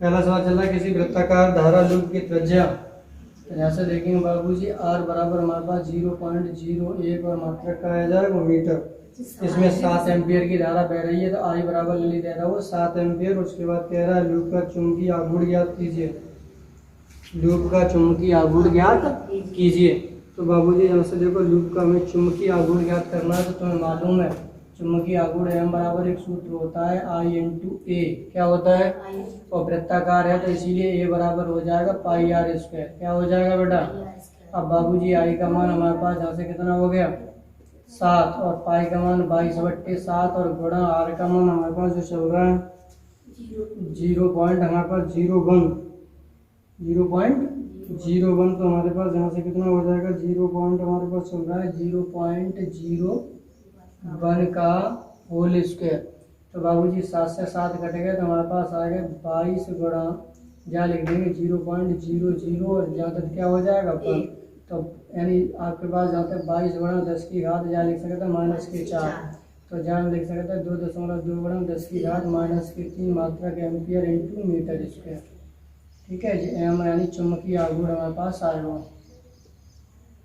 पहला सवाल चल रहा है किसी वृत्ताकार धारा लूप की त्रिज्या। तो यहाँ से देखेंगे बाबूजी आर बराबर हमारे पास 0.01 और मात्रक का आ जाएगा मीटर। इसमें 7 एम्पियर की धारा बह रही है तो आई बराबर ले दे रहा है वो 7 एम्पियर। उसके बाद कह रहा है लूप का चुंबकीय आघूर्ण ज्ञात कीजिए। लूप का चुंबकीय आघूर्ण ज्ञात कीजिए। तो बाबूजी यहाँ से देखो लूप का हमें चुंबकीय आघूर्ण ज्ञात करना है तो तुम्हें मालूम है चुंबकीय आघूर्ण एम बराबर एक सूत्र होता है आई इंटू ए। क्या होता है? और वृत्ताकार है तो इसीलिए ए बराबर हो जाएगा पाई आर स्क्वायर। क्या हो जाएगा बेटा? अब बाबूजी आई का मान हमारे पास यहाँ से कितना हो गया 7 और पाई का मान 22/7 और गुणा आर का मान हमारे पास जो चल रहा है 0.01 तो हमारे पास यहाँ से कितना हो जाएगा 0 पॉइंट हमारे पास चल रहा है 0.01 का होल स्क्वायर। तो बाबूजी 7 से 7 कटेगा तो हमारे पास आएगा 22 गुणा जहाँ लिख देंगे 0.00 और जहाँ तक क्या हो जाएगा पर तो यानी आपके पास जहाँ तक 22 गुणा 10 की घात जहाँ लिख सकते हैं -4 तो जहाँ लिख सकते हैं 2.2 गुणा 10 की घात -3 मात्रक एम्पियर इंटू मीटर स्क्वायर। ठीक है जी। एम यानी चुंबकीय आघूर्ण हमारे पास आएगा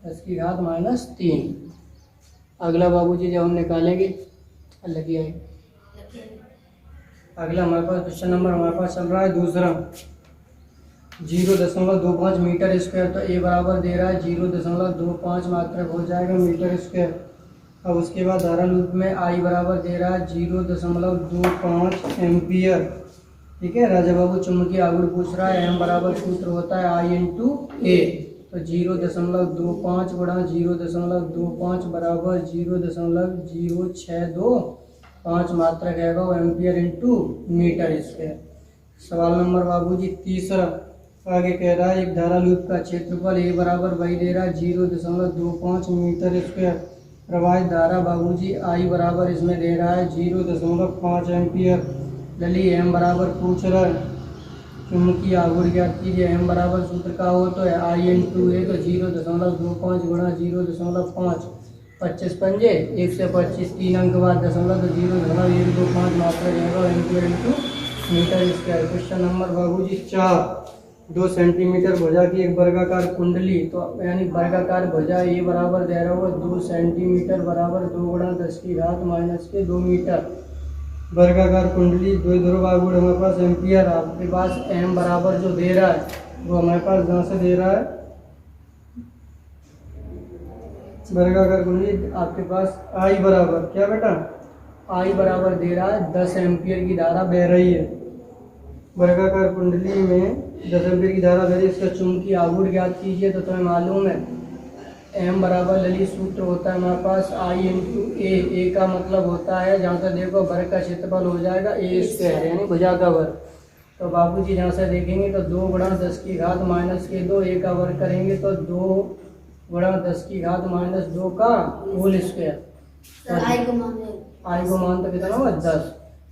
10 की घात -3। अगला बाबूजी जब हम निकालेंगे लगी आई अगला हमारे पास क्वेश्चन नंबर हमारे पास चल रहा है दूसरा 0.25 मीटर स्क्वायर। तो ए बराबर दे रहा है 0.25 मात्रक हो जाएगा मीटर स्क्वायर। अब उसके बाद धारा लूप में आई बराबर दे रहा है 0.25 एम्पियर। ठीक है। राजा बाबू चुंबकीय आघूर्ण पूछ रहा है एम बराबर सूत्र होता है आई इंटू ए। तो 0.25 गुणा 0.25 बराबर 0.0625 मात्रक है वो एम्पियर इंटू मीटर स्क्वायर। सवाल नंबर बाबूजी तीसरा आगे कह रहा है एक धारा लूप का क्षेत्रफल ए बराबर वही दे रहा है 0.25 मीटर स्क्वायर। प्रवाहित धारा बाबूजी आई बराबर इसमें दे रहा है 0.5 एम्पियर। लली एम बराबर पूछ रहा है चुंबकीय आघूर्ण ज्ञात कीजिए। एम बराबर सूत्र का हो तो है आई इंटू ए। तो 0.25 गुणा 0.5 25 पंजे 1 से 25 3 अंक बाद दशमलव तो 0.125 मात्रा रहेगा ampere into metre square. Question number बाबूजी 4 2 सेंटीमीटर भुजा की एक वर्गाकार कुंडली। तो यानी वर्गाकार भुजा ए बराबर दे रहा होगा 2 सेंटीमीटर बराबर 2 गुणा 10 की घात -2 मीटर। वर्गाकार कुंडली दो ध्रुव आघूर्ण हमारे पास एम्पियर। आपके पास एम बराबर जो दे रहा है वो हमारे पास जहाँ से दे रहा है वर्गाकार कुंडली आपके पास आई बराबर क्या बेटा आई बराबर दे रहा है 10 एम्पियर की धारा बह रही है। वर्गाकार कुंडली में 10 एम्पियर की धारा बह रही है। इसका चुंबकीय आघूर्ण ज्ञात कीजिए। तो तुम्हें मालूम है एम बराबर ललित सूत्र होता है हमारे पास आई इंटू ए का मतलब होता है जहाँ से देखो वर्ग का क्षेत्रफल हो जाएगा ए स्क्वायर यानी भुजा का वर्ग। तो बाबूजी जहाँ से देखेंगे तो 2 गुणा 10 की घात -2 ए का वर्ग करेंगे तो 2 गुणा 10 की घात -2 का होल स्क्वायर। आई को मान तो कितना होगा 10।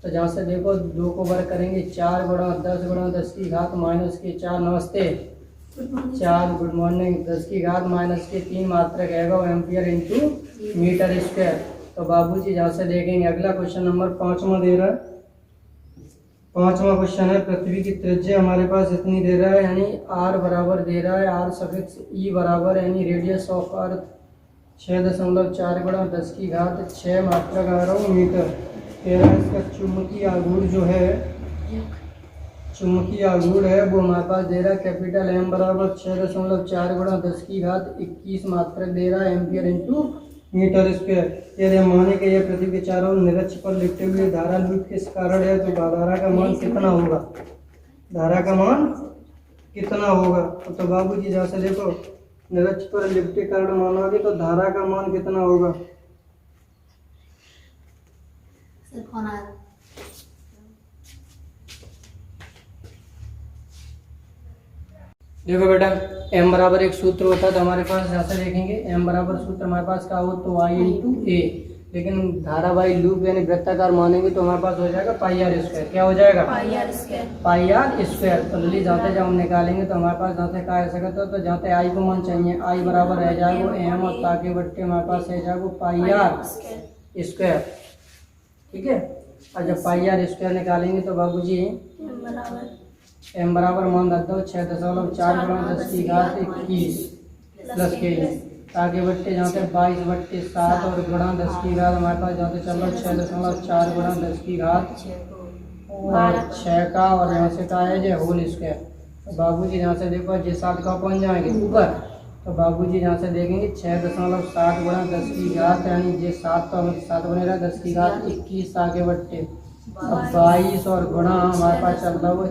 तो जहाँ से देखो 2 को वर्ग करेंगे 4 गुणा 10 की घात -4 नमस्ते 4 गुड मॉर्निंग 10 की घात -3 मात्रक है वो एम्पियर इंटू मीटर स्क्वायर। तो बाबूजी जहाँ से देखेंगे अगला क्वेश्चन नंबर 5वां दे रहा है। 5वां क्वेश्चन है पृथ्वी की त्रिज्या हमारे पास इतनी दे रहा है यानी आर बराबर दे रहा है आर सफिक्स ई बराबर यानी रेडियस ऑफ अर्थ 6.4 गुणा 10 की घात 6 मात्रक आ रहा हूँ मीटर। कह रहा है इसका चुंबकीय आघूर्ण जो है चुंबकीय आघूर्ण है वो हमारे पास दे रहा है कैपिटल एम बराबर 6.4 गुणा 10 की घात 21 मात्रक दे रहा है एम्पियर इंटू मीटर स्क्वायर। यदि हम माने कि यह पृथ्वी के चारों निरक्ष पर लिपटे हुए धारा लूप किस कारण है तो धारा का मान कितना होगा धारा का मान कितना होगा। तो बाबूजी जहाँ से देखो निरक्ष पर लिपटे कारण मानोगे तो धारा का मान कितना होगा। देखो बेटा m बराबर एक सूत्र होता है तो हमारे पास जैसे देखेंगे m बराबर सूत्र हमारे पास क्या हो तो y इंटू ए। लेकिन धारावाही लूप यानी वृत्ताकार मानेंगे तो हमारे पास हो जाएगा पाई आर स्क्वायर। क्या हो जाएगा पाई आर स्क्वायर। तो लली जाते जब हम निकालेंगे तो हमारे पास जाते क्या आ सकता है तो जाते आई को मान चाहिए आई बराबर रह जाएगा एम और ताकि बट्टे हमारे पास रह जाएगा पाई आर स्क्वायर। ठीक है। और जब पाई आर स्क्वायर निकालेंगे तो बाबूजी m बराबर मान रख दो 6.4 गुणा 10 की घात 21 प्लस के आगे बढ़ते जाते 22/7 और गुणा 10 की घात हमारे पास जाते चल रहा 6.4 गुणा 10 की घात और 6 का और यहाँ से का है जो होल स्क्वायर। तो बाबूजी यहाँ से देखो जे 7 का पहुँच जाएंगे ऊपर, तो बाबूजी यहाँ से देखेंगे 6.7 गुणा 10 की घात यानी जे 7 का 7 बनेगा 10 की घात 21 आगे बढ़ते अब 22 और गुणा हमारे पास चल रहा है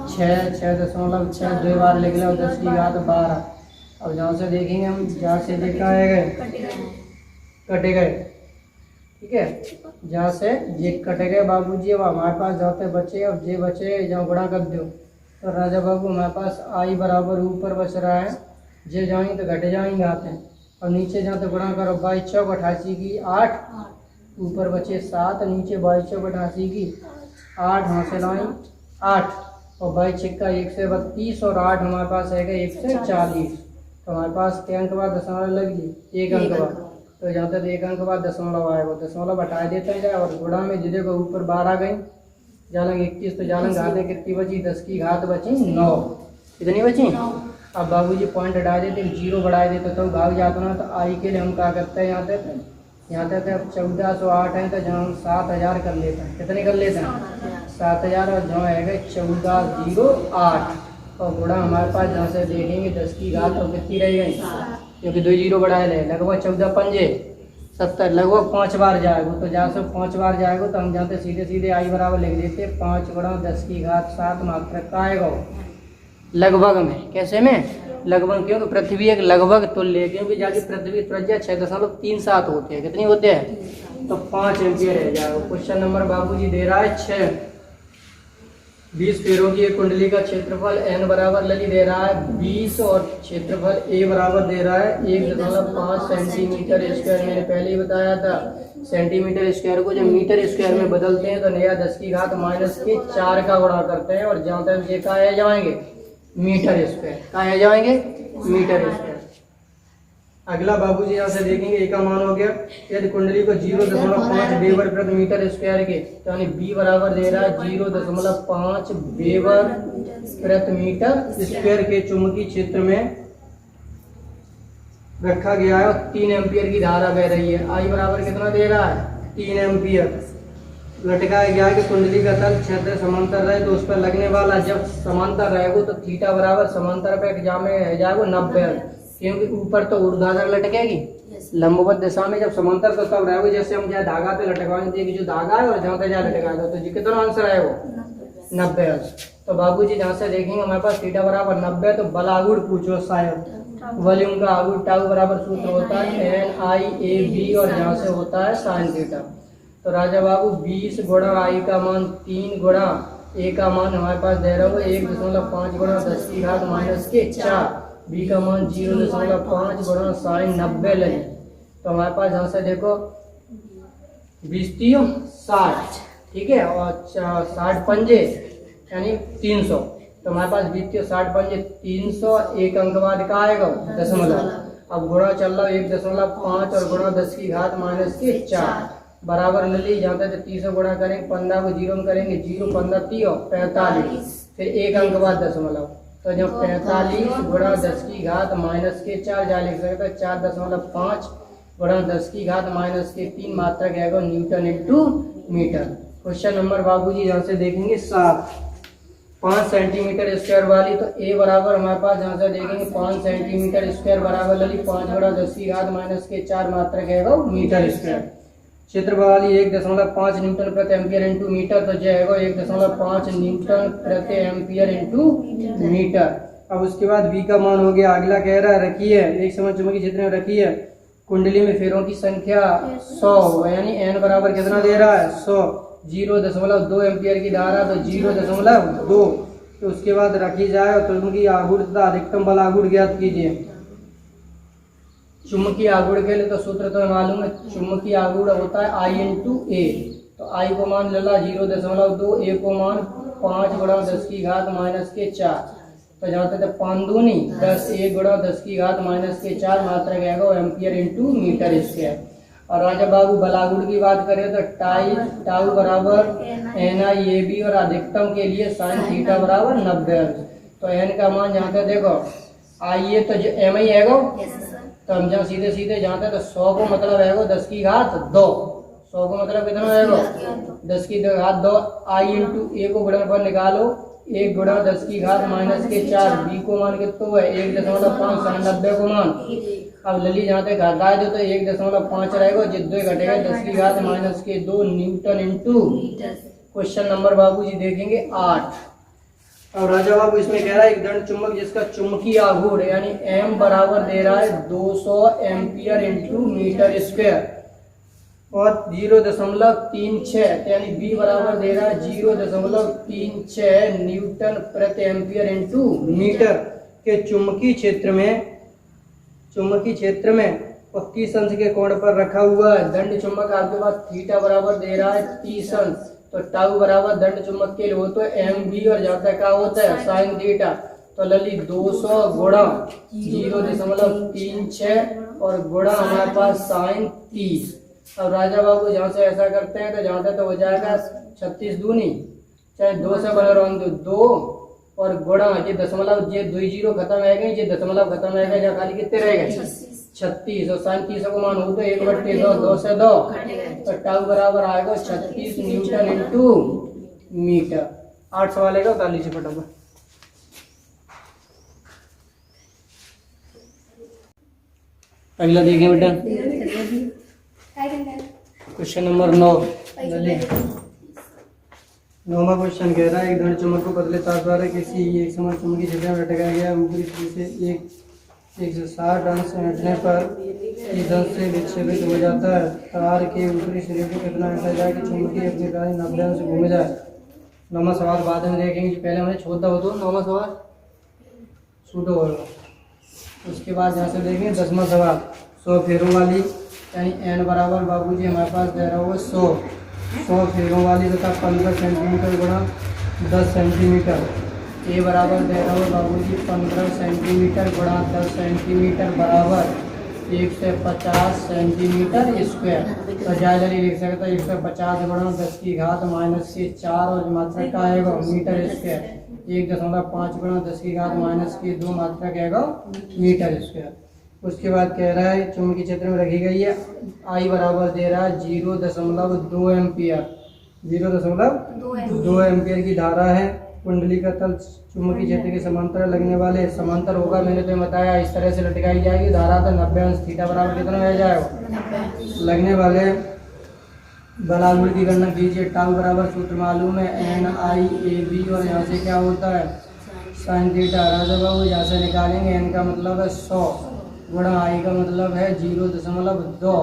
6.6 दो बार लिख लो 10 की घात 12। अब जहाँ से देखेंगे हम जहाँ से देखा है कटे गए, ठीक है, जहाँ से ये कटे गए बाबूजी। अब हमारे पास जाते बचे, अब जे बचे जहाँ गुणा कर दो तो राजा बाबू हमारे पास आई बराबर ऊपर बच रहा है, जे जाएंगे तो घटे जाएंगे आते हैं और नीचे जहाँ तो गुणा करो 22 चौक 88 की 8 ऊपर बचे 7 नीचे 22 चौक 88 की 8 यहाँ से लाएँ 8 और 22 छिक्का 132 और 8 हमारे पास है 140। तो हमारे पास के अंक बाद दशमलव लगी 1 अंक बाद, तो जहाँ तक 1 अंक बाद दशमलव आएगा दशमलव हटा देते जाए और गुणा में जिधे को ऊपर 12 गई जालंग 21 तो जालंग घातें कितनी बची 10 की घात बची 9। कितनी बची? अब बाबूजी पॉइंट हटा देते 0 बढ़ा देते तो भाग जाता ना। तो आई के लिए हम क्या करते हैं यहाँ तक अब 1408 है तो जहाँ हम 7000 कर लेते हैं। कितने कर लेते हैं 7000 और जहाँ है 1408 और गुणा हमारे पास जहाँ से देखेंगे 10 की घात और कितनी रह गई क्योंकि 2 0 बढ़ाए रहे लगभग 14 पंजे 70 लगभग 5 बार जाएगा। तो जहाँ से 5 बार जाएगा तो हम जाते सीधे सीधे आई बराबर लिख देते 5 गुणा 10 की घात 7 मात्रक का आएगा लगभग में। कैसे में लगभग? क्योंकि पृथ्वी एक लगभग तुल्य, क्योंकि जाके पृथ्वी त्रिज्या 6.37 होते हैं। कितनी होते हैं? तो 5 एम्पियर रह जाएगा। क्वेश्चन नंबर बाबूजी दे रहा है 6 20 फेरों की एक कुंडली का क्षेत्रफल n बराबर लगी दे रहा है 20 और क्षेत्रफल a बराबर दे रहा है 1.5 सेंटीमीटर स्क्वायर। मैंने पहले ही बताया था सेंटीमीटर स्क्वायर को जब मीटर स्क्वायर में बदलते हैं तो नया 10 की घात -4 का गुणा करते हैं और जहाँ तक ये का आ जाएंगे मीटर स्क्वायर का आ जाएंगे मीटर स्क्वायर। अगला बाबूजी यहाँ से देखेंगे ए का मान हो गया यदि कुंडली को 0.5 वेबर प्रति मीटर स्क्वायर के यानी बी बराबर दे रहा है 0.5 वेबर प्रति मीटर स्क्वायर के चुंबकीय क्षेत्र में रखा गया है और 3 एम्पियर की धारा बह रही है। आई बराबर कितना दे रहा है 3 एम्पियर। लटकाया गया है कि कुंडली का तल क्षेत्र समांतर रहे तो उस पर लगने वाला जब समांतर रहेगा तो थीटा बराबर समांतर पे एग्जाम में है जाएगा 90, क्योंकि ऊपर तो ऊर्ध्वाधर लटकेगी लंबवत दिशा में जब समांतर तो तब रहेगा जैसे हम जहाँ धागा पे लटकाएंगे कि जो धागा है और जहाँ पे जहाँ लटकाएगा तो जी कितना आंसर आएगा 90 अंश। तो बाबूजी जहाँ से देखेंगे हमारे पास थीटा बराबर 90 तो बल आगुड़ पूछो शायद वॉल्यूम का आगुड़ टाउ बराबर सूत्र होता है NIAB और यहाँ से होता है साइन थीटा। तो राजा बाबू 20 गुणा आई का मान 3 गुणा ए का मान हमारे पास दे रहा है 1.5 गुणा 10 की घात -4 बी का मान 0.5 गुणा साइन 90 लगे। तो हमारे पास यहाँ से देखो 20 60 ठीक है और 60 पंजे यानी 300। तो हमारे पास 20 60 पंजे 300 एक अंक बाद का आएगा दशमलव। अब गुणा चल रहा है 1.5 और गुणा 10 की घात -4 बराबर ले ली। जहाँ तक 30 गुणा करेंगे 15 को 0 में करेंगे 0 15 30 45 फिर एक अंक बाद दशमलव। तो जब 45 गुणा 10 की घात -4 जा लिख सकते हैं 4.5 गुणा 10 की घात -3 मात्रक है newton into metre. Question number बाबूजी यहाँ से देखेंगे 7 5 सेंटीमीटर स्क्वायर वाली। तो ए बराबर हमारे पास यहाँ से देखेंगे 5 सेंटीमीटर स्क्वायर बराबर ले ली 5 गुणा 10 की घात -4 मात्रक है मीटर स्क्वायर। क्षेत्र वाली 1.5 न्यूटन प्रति एम्पियर इंटू मीटर तो जाएगा 1.5 न्यूटन प्रति एम्पियर इंटू मीटर। अब उसके बाद बी का मान हो गया। अगला कह रहा है रखिए एक समान चुंबकीय क्षेत्र में रखिए कुंडली में फेरों की संख्या 100 यानी n बराबर कितना दे रहा है 100 0.2 एम्पियर की धारा तो 0.2। तो उसके बाद रखी जाए और चुंबकीय आघूर्ण तथा अधिकतम बल आघूर्ण ज्ञात कीजिए। चुंबकीय आघूर्ण के लिए तो सूत्र तो मालूम है चुंबकीय आघूर्ण होता है I इंटू ए। तो I को मान लेला 0.2 ए को मान 5 गुणा 10 की घात -4 तो जहाँ तक 5 दूनी 10 1 गुणा 10 की घात -4 मात्रक है एम्पियर इंटू मीटर स्क्वायर। और जब बाबू बलागुड़ की बात करें तो टाउ बराबर NIAB और अधिकतम के लिए साइन थीटा बराबर 90 अंश। तो n का मान जहाँ तक देखो आइए तो MI है गो, तो हम जहाँ सीधे सीधे जाते हैं तो 100 को मतलब है गो 10 की घात 2। 100 को मतलब कितना है गो 10 की घात 2। I इंटू ए को गुणनफल निकालो, 1 गुणा 10 की घात माइनस के 4, बी को मान कितना है 1.5 साइन 90 को मान। अब लली जहाँ तक घटाए दो तो 1.5 रहेगा, जिद्दो घटेगा 10 की घात माइनस के 2 न्यूटन इंटू। क्वेश्चन नंबर बाबूजी देखेंगे 8। अब राजा बाबू इसमें कह रहा है एक दंड चुंबक जिसका चुंबकीय आघूर्ण यानी M बराबर दे रहा है 200 एम्पियर इंटू मीटर स्क्वायर और 0.36 यानी B बराबर दे रहा है 0.36 न्यूटन प्रति एम्पियर इंटू मीटर के चुंबकीय क्षेत्र में 25 अंश के कोण पर रखा हुआ है। दंड चुंबक आपके पास थीटा बराबर दे रहा है 30 अंश, तो टाउ बराबर दंड चुंबक के लिए हो तो MB और जाता क्या होता है साइन थीटा। तो लली 200 गुणा 0.36 और गुणा हमारे पास साइन 30। अब राजा बाबू जहाँ से ऐसा करते हैं तो जहाँ तक तो हो जाएगा 36 दूनी चाहे 2 से बना रहा 2 और गुणा ये दशमलव ये 2 जीरो खत्म है गए, ये दशमलव खत्म है गए, खाली कितने रह गए 36 और साइन 30 को मान हो तो 1/2 2 से 2 तो टाउ बराबर आएगा 36 न्यूटन इंटू मीटर। 8 सवाल आएगा, कर लीजिए फटाफट। अगला देखिए बेटा क्वेश्चन नंबर 9। 9वां क्वेश्चन कह रहा है एक दंड चुंबक को पतले तार द्वारा किसी एक समान चुंबकीय क्षेत्र में लटकाया गया, ऊपरी से 160 अंश से हटने पर इस अंश से विक्षेपित हो जाता है। तार के ऊपरी सिरे को कितना हटा जाए कि चुंबकीय अपनी दाएं 90 अंश घूम जाए। 9वां सवाल बाद में देखेंगे, पहले हमने छोटा हो तो 9वां सवाल छूटो होगा। उसके बाद यहाँ से देखेंगे 10वां सवाल 100 फेरों वाली यानी n बराबर बाबूजी हमारे पास दे रहा होगा 100 फेरों वाली तथा 15 सेंटीमीटर गुणा 10 सेंटीमीटर। ए बराबर दे रहा होगा बाबूजी 15 सेंटीमीटर गुणा 10 सेंटीमीटर बराबर 150 सेंटीमीटर स्क्वायर। तो जायजा लिख सकता है 150 गुणा 10 की घात माइनस के 4 और मात्रा का आएगा मीटर स्क्वायर। 1.5 गुणा 10 की घात माइनस की 2 मात्रा का आएगा मीटर स्क्वायर। उसके बाद कह रहा है चुंबकीय क्षेत्र में रखी गई है I बराबर दे रहा है 0.2 एम्पियर। 0.2 एम्पियर की धारा है। कुंडली का तल चुंबकीय क्षेत्र के समांतर लगने वाले समांतर होगा, मैंने तुम्हें बताया इस तरह से लटकाई जाएगी। धारा तो 90 अंश, थीटा बराबर कितना हो जाएगा लगने वाले बलागुड़ की गणना कीजिए। टाउ बराबर सूत्र मालूम है NIAB और यहाँ से क्या होता है साइन थीटा। राजा बाबू यहाँ से निकालेंगे n का मतलब है 100 गुणा I का मतलब है 0.2,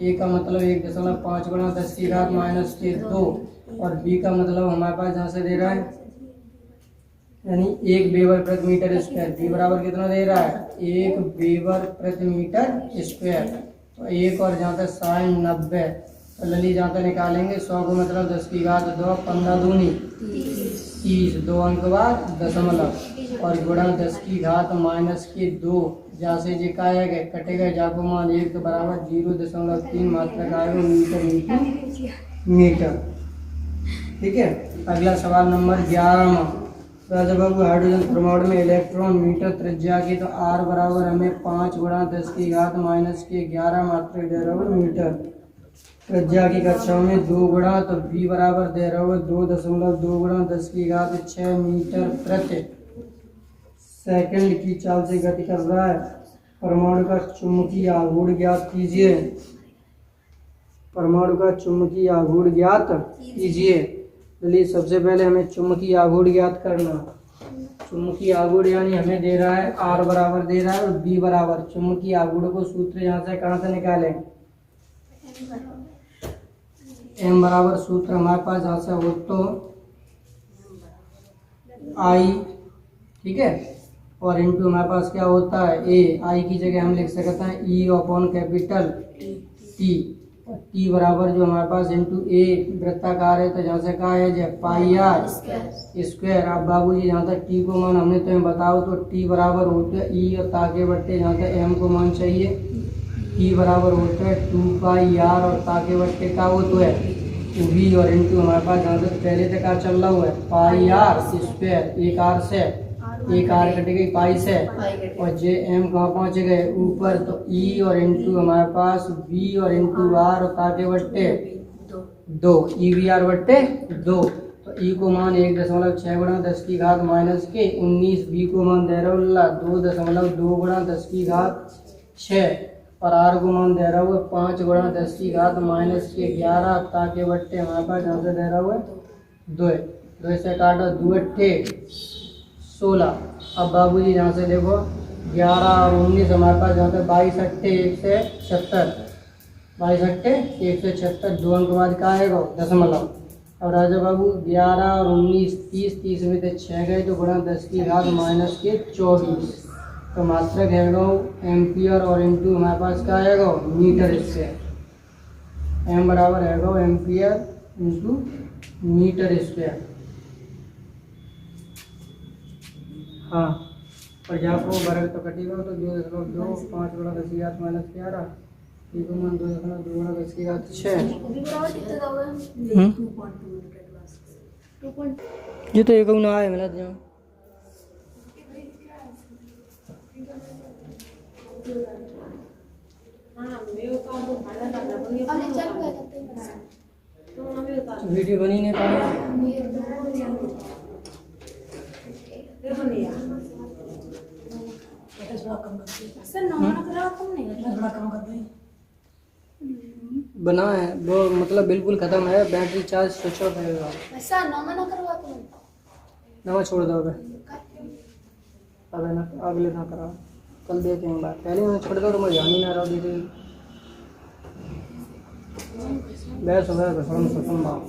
A का मतलब 1.5 गुणा 10 की घात माइनस के 2 और B का मतलब हमारे पास जहाँ से दे रहा है यानी 1 वेबर प्रति मीटर स्क्वायर। B बराबर कितना दे रहा है 1 वेबर प्रति मीटर स्क्वायर। तो 1 और जहाँ तक साइन 90 तो लली जहाँ तक निकालेंगे 100 को मतलब 10 की घात 2 15 दूनी 30 2 अंक बाद दशमलव और गुणा 10 की घात माइनस के 2 जहाँ से जे का आएगा कटेगा जाको मान 1 तो बराबर 0.3 मात्रा का आएगा मीटर इंटू मीटर। ठीक है। अगला सवाल नंबर 11। राजा बाबू हाइड्रोजन परमाणु में इलेक्ट्रॉन मीटर त्रिज्या की तो R बराबर हमें 5 गुणा 10 की घात माइनस के 11 मात्रा दे रहा होगा मीटर। त्रिज्या की कक्षाओं में 2 गुणा तो B बराबर दे रहा होगा 2.2 गुणा 10 की घात 6 मीटर प्रति सेकंड की चाल से गति कर रहा है। परमाणु का चुंबकीय आघूर्ण ज्ञात कीजिए। परमाणु का चुंबकीय आघूर्ण ज्ञात कीजिए। चलिए सबसे पहले हमें चुंबकीय आघूर्ण ज्ञात करना। चुंबकीय आघूर्ण यानी हमें दे रहा है R बराबर दे रहा है और B बराबर चुंबकीय आघूर्ण को सूत्र यहाँ से कहाँ से निकालें M बराबर सूत्र हमारे पास जहाँ से हो तो I, ठीक है, और इंटू हमारे पास क्या होता है A। I की जगह हम लिख सकते हैं E upon capital T। T बराबर जो हमारे पास इंटू A वृत्ताकार है तो जहाँ से कहा है पाई आर स्क्वायर। अब बाबूजी जहाँ तक T को मान हमने तुम्हें बताओ तो T बराबर होता है E और ताके बट्टे जहाँ तक M को मान चाहिए ई बराबर होता है 2 पाई r और ताके बट्टे का वो तो है v और इंटू हमारे पास जहाँ तक पहले तक का चल रहा हुआ है पाई r स्क्वायर, एक r से एक r कट गई पाई से, और जे m कहाँ पहुँच गए ऊपर, तो e और इंटू हमारे पास v और इंटू r और ताके बट्टे 2, ई वी आर बट्टे 2। तो ई को मान 1.6 गुणा 10 की घात माइनस के 19, बी को मान दे रहा हूँ 2.2 गुणा 10 की घात 6, और आर को मान दे रहा हूँ 5 गुणा 10 की घात माइनस के 11, ताकि बट्टे हमारे पास जहाँ से दे रहा हुआ 2 2 से काटो 2 अट्ठे 16। अब बाबूजी यहाँ से देखो 11 और 19 हमारे पास जहाँ से 22 अट्ठे 176, 22 अट्ठे 176, 2 अंक बाद का आएगा दशमलव। अब राजा बाबू 11 और 19 30, 30 में से 6 गए तो गुणा 10 की घात माइनस के 24, तो मात्रक है एम्पियर और इंटू हमारे पास का आएगा मीटर स्क्वायर, एम बराबर है एम्पियर इंटू मीटर स्क्वायर। हाँ, और जहाँ को वर्ग तो कटेगा तो 2.2 5 गुणा 10 की घात माइनस 11, ई को मान 2.2 गुणा 10 की घात 6। ये तो एक ना आए मिला जहाँ वीडियो बनी नहीं पाई। बना है वो, मतलब बिल्कुल खत्म है, बैटरी चार्ज स्विच ऑफ है। नवा छोड़ दो अब है ना, अगले ना करा, कल देखेंगे बात, पहले मैं छोड़ दो तो मैं ध्यान ही ना रहा दीदी बहस हो गया खत्म बात।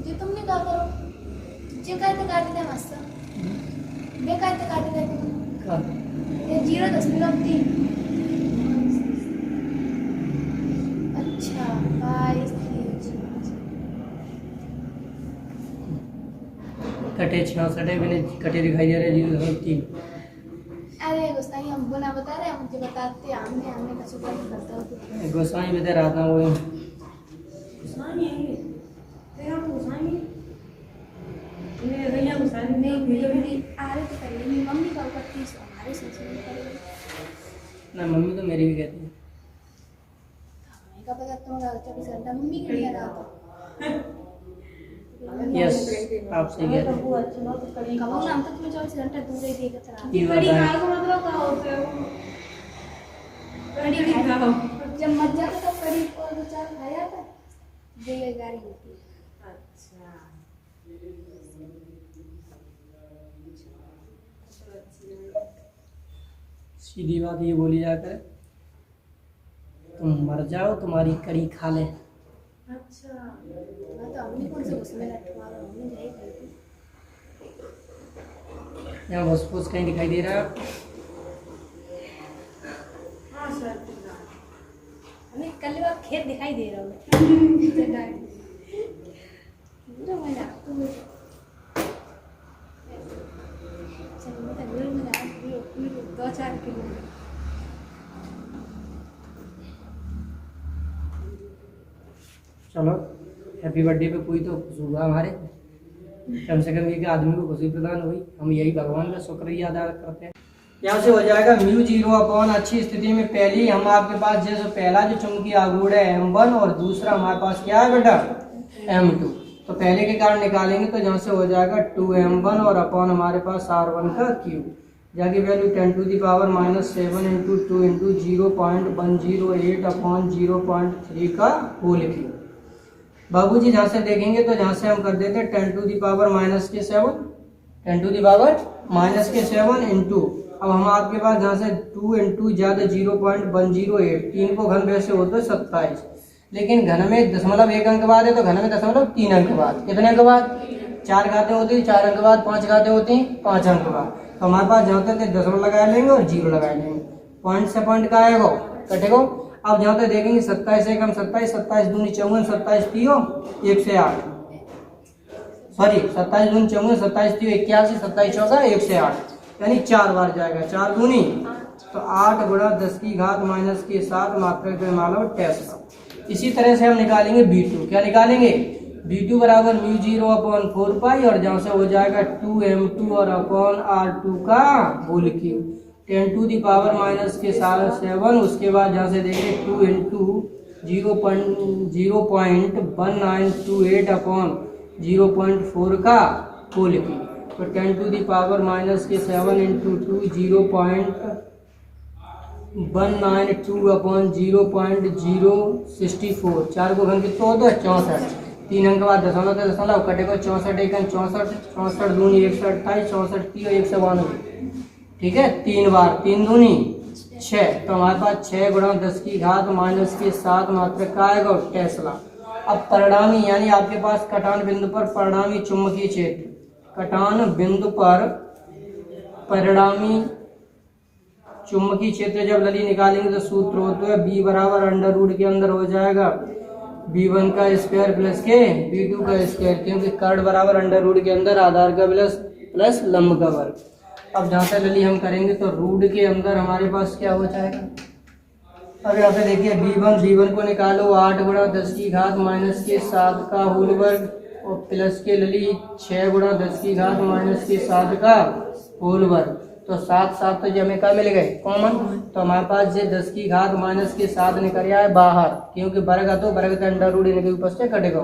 जे तुमने का करो जे काय ते काढले त्या मस्त बे काय ते काढले का ते 0.3 अच्छा 22 कटे 66 है, मैंने कटे दिखाई दे रहे 0.3। अरे गोसाई हमको ना बता रहे, मुझे बताते हमने हमने का सुपर करता हो गोसाई बता रहा था वो नहीं आ रहे तो पहले मेरी मम्मी का ऊपर 30 हमारे सोचने पड़ेगा ना, मम्मी तो मेरी भी कहती है। हमें का पता तुम्हारा 24 घंटा मम्मी के लिए रहा था यस, आप सही कह रहे हैं। कब नाम तक तुम्हें 24 घंटा दूर ही देगा चला ये बताएं। जब मर जाता तब करीब और 2-4 खाया था देगा गाड़ी होती है। सीधी बात ये बोली जाकर, तुम मर जाओ तुम्हारी कड़ी खा ले। अच्छा मैं तो हमने कौन से उसमें रखवा रहा हूँ नहीं करती यहाँ बस फूस कहीं दिखाई दे रहा है? हाँ सर हमें कल बार खेत दिखाई दे रहा हूँ पूरा मैंने आपको चलो मैं तो घर में आ 2-4 किलो चलो हैप्पी बर्थडे पे कोई तो खुश हुआ हमारे, कम से कम एक आदमी को खुशी प्रदान हुई। हम यही भगवान का शुक्रिया अदा करते हैं। यहाँ से हो जाएगा μ0 अच्छी स्थिति में पहली हम आपके पास जैसे पहला जो चुंबकीय आघूर्ण है m1 और दूसरा हमारे पास क्या है बेटा m2, तो पहले के कारण निकालेंगे तो जहाँ से हो जाएगा 2m1 और अपॉन हमारे पास r1 का क्यूब, जाकी वैल्यू 10⁻⁻7 × 2 × 0.108 अपॉन 0.3 का होल क्यूब। बाबूजी जहाँ से देखेंगे तो जहाँ से हम कर देते हैं 10⁻⁻⁷ 10⁻⁻⁷ इंटू, अब हम आपके पास जहाँ से 2 इंटू ज्यादा 0.108, 3 को घन वैसे होता है 27, लेकिन घन में दशमलव 1 अंक बाद है तो घन में दशमलव 3 अंक बाद, कितने अंक बाद 4 घातें होती है 4 अंक बाद, 5 घातें होती हैं 5 अंक बाद, तो हमारे पास जहाँ तक दशमलव लगा लेंगे और 0 लगा लेंगे, पॉइंट से पॉइंट का आएगा कटेगा। अब जहाँ तक देखेंगे 27 से कम 27, 27 दूनी 54, 27 तीयो 108, सॉरी 27 दूनी 54, 27 तीयो 81, 27 चौका 108, यानी 4 बार जाएगा, 4 दूनी तो 8 × 10⁻⁻7 मात्रक मालव टेस्ट। इसी तरह से हम निकालेंगे b2, क्या निकालेंगे b2 बराबर μ0/4 और जहाँ से हो जाएगा 2m2 और अपॉन r2 का होल क्यूब 10⁻⁻7, उसके बाद जहाँ से देखेंगे 2 इंटू 0.1928 अपॉन 0.4 का होल क्यूब, तो 10⁻⁻7 इंटू 2 0.192 अपॉन 0.064, 4 को घन कितना होता है 64, 3 अंक बाद दशमलव तो दशमलव कटेगा 64 एकम 64, 64 दूनी 128, 64 तीन 192, ठीक है 3 बार 3 दूनी 6, तो हमारे पास 6 × 10⁻⁻7 मात्रक का आएगा टेस्ला। अब परिणामी यानी आपके पास कटान बिंदु पर परिणामी चुंबकीय क्षेत्र, कटान बिंदु पर परिणामी चुंबकीय क्षेत्र जब लली निकालेंगे तो सूत्र होता है बी बराबर अंडर रूट के अंदर हो जाएगा b1 का स्क्वायर प्लस के b2 का स्क्वायर, क्योंकि कर्ण बराबर अंडर रूट के अंदर आधार का प्लस लंब का वर्ग। अब जहाँ से लली हम करेंगे तो रूट के अंदर हमारे पास क्या हो जाएगा। अब यहाँ पे देखिए b1 को निकालो 8 गुणा 10 की घात माइनस के 7 का होल वर्ग और प्लस के लली 6 गुणा 10 की घात माइनस के 7 का होल वर्ग। तो 7 तो हमें क्या मिल गए कॉमन, तो हमारे पास ये 10 की घात माइनस के 7 निकल आया है बाहर, क्योंकि वर्ग तो वर्ग का अंडर रूट इनके ऊपर से कटेगा।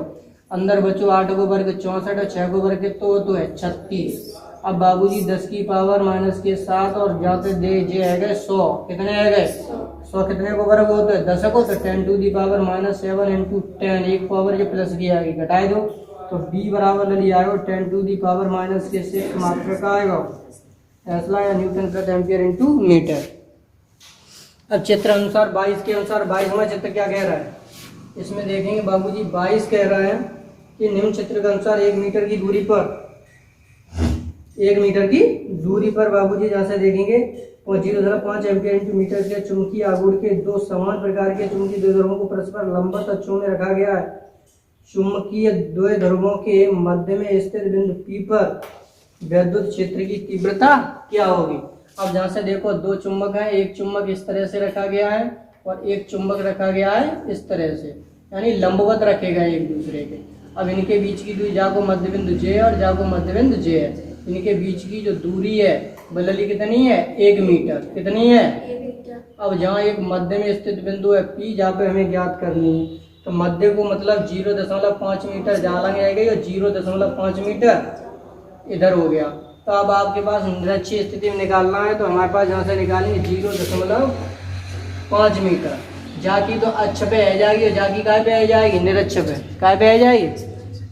अंदर बचो 8 को वर्ग 64 और 6 को वर्ग तो है 36। अब बाबूजी 10 की पावर माइनस के 7 और जाते दे जे है गए 100, कितने है गए 100, कितने को वर्ग होता है 10 को, तो 10 to the power minus 7 into 10, एक पावर जो प्लस की आएगी घटाए दो, तो b बराबर लली आएगा 10 टू दी पावर माइनस के 6 मात्रा का आएगा टेस्ला या न्यूटन प्रति एम्पियर इंटू मीटर। अब चित्र अनुसार 22 के अनुसार 22वां चित्र क्या कह रहा है, इसमें देखेंगे बाबूजी 22 कह रहा है कि निम्न चित्र के अनुसार 1 मीटर की दूरी पर बाबूजी जहाँ से देखेंगे 0.5 एम्पियर इंटू मीटर के चुंबकीय आघूर्ण के दो समान प्रकार के चुंबकीय द्विध्रुवों को परस्पर लंबवत अक्षों में रखा गया है। चुंबकीय द्विध्रुवों के मध्य में स्थित बिंदु P पर विद्युत क्षेत्र की तीव्रता क्या होगी। अब जहाँ से देखो दो चुंबक हैं, एक चुंबक इस तरह से रखा गया है और एक चुंबक रखा गया है इस तरह से, यानी लंबवत रखे गए एक दूसरे के। अब इनके बीच की दूरी जाको मध्य बिंदु J और जाको मध्य बिंदु J है, इनके बीच की जो दूरी है बलली कितनी है 1 मीटर, कितनी है 1 मीटर। अब जहाँ एक मध्य में स्थित बिंदु है P, जहाँ पे हमें ज्ञात करनी है, तो मध्य को मतलब 0.5 मीटर जहाँ लग जाएगा और 0.5 मीटर इधर हो गया। तो अब आपके पास निरक्षीय स्थिति में निकालना है, तो हमारे पास जहाँ से निकालेंगे 0.5 मीटर, जाकी तो अक्ष पे आ जाएगी और जाकी काय पे आ जाएगी निरक्ष पे, काय पे आ जाएगी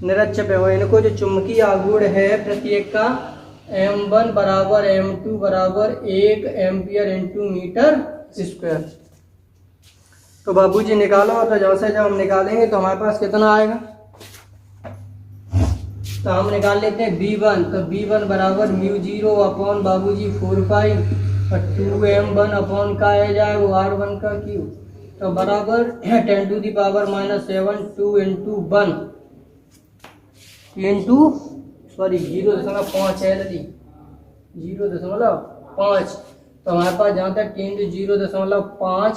निरक्ष पे। और इनको जो चुंबकीय आघूर्ण है प्रत्येक का m1 बराबर m2 बराबर 1 एम्पियर इंटू मीटर स्क्वायर। तो बाबूजी निकालो, तो जहाँ से जब हम निकालेंगे तो हमारे पास कितना आएगा, तो हम निकाल लेते हैं b1, तो b1 बराबर μ0 अपॉन बाबूजी 4 पाई और 2m1 अपॉन का आ जाए वो r1 का क्यूब, तो बराबर 10 to the power minus 7 2 into 1 into 0.5 है लगी 0.5, तो हमारे पास जहाँ तक 10 टू 0.5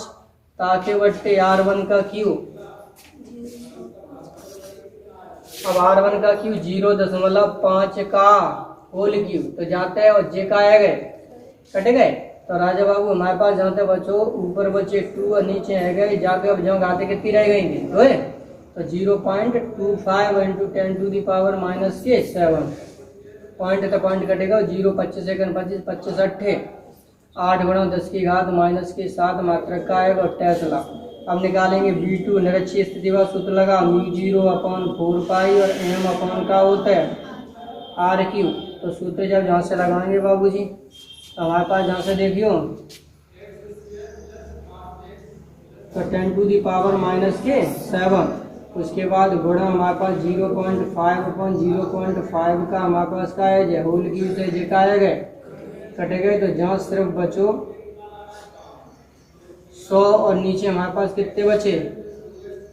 ताके बट्टे r1 का क्यूब। अब r1 का क्यू 0.5 का होल क्यू, तो जाते हैं और जे का आ गए कटे गए। तो राजा बाबू हमारे पास जाते बचो ऊपर बचे 2 और नीचे है गए, जाके अब जहाँ गाते कितनी रह गई तो 0.25 into 10 to the power minus के 7, पॉइंट तो पॉइंट कटेगा 0 25 सेकंड 25 25 अट्ठे 8 गुणा 10 की घात माइनस के 7 मात्रक का आएगा टेस्ला। अब निकालेंगे b2, निरक्षीय स्थिति का सूत्र लगा μ0 अपॉन 4 पाई और m अपॉन का होता है r क्यू। तो सूत्र जब जहाँ से लगाएंगे बाबूजी, तो हमारे पास जहाँ से देखियो तो 10 टू दी पावर माइनस के 7, उसके बाद गुणा हमारे पास 0.5 अपॉन 0.5 का हमारे पास का है होल क्यू से जे का है गए कटे गए, तो जहाँ सिर्फ बचो 100 और नीचे हमारे पास कितने बचे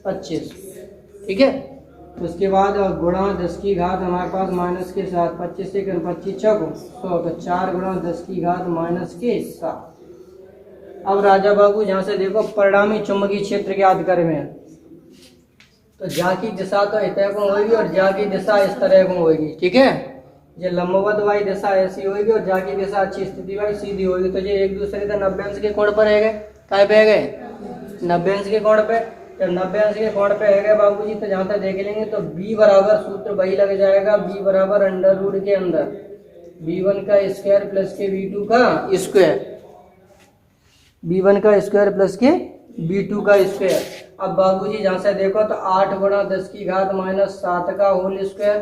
25, ठीक है। उसके बाद गुणा 10 की घात हमारे पास माइनस के 7, 25 से 25 चौको 100, तो 4 गुणा 10 की घात माइनस के 7। अब राजा बाबू जहाँ से देखो परिणामी चुंबकीय क्षेत्र ज्ञात करे में, तो जा की दिशा तो इस तरह को होगी और जा की दिशा इस तरह को होगी, ठीक है। ये लंबवत वाली दिशा ऐसी होगी और जा की दिशा अच्छी स्थिति वाली सीधी होगी, तो ये एक दूसरे से 90 अंश के कोण पर है गए, काय पे है गए 90 अंश के कोण पे। जब 90 अंश के कोण पे है गए बाबूजी, तो जहाँ तक देख लेंगे तो b बराबर सूत्र वही लग जाएगा, b बराबर अंडर रूट के अंदर b1 का स्क्वायर प्लस के b2 का स्क्वायर, b1 का स्क्वायर प्लस के b2 का स्क्वायर। अब बाबूजी जहाँ से देखो तो 8 गुणा 10 की घात माइनस 7 का होल स्क्वायर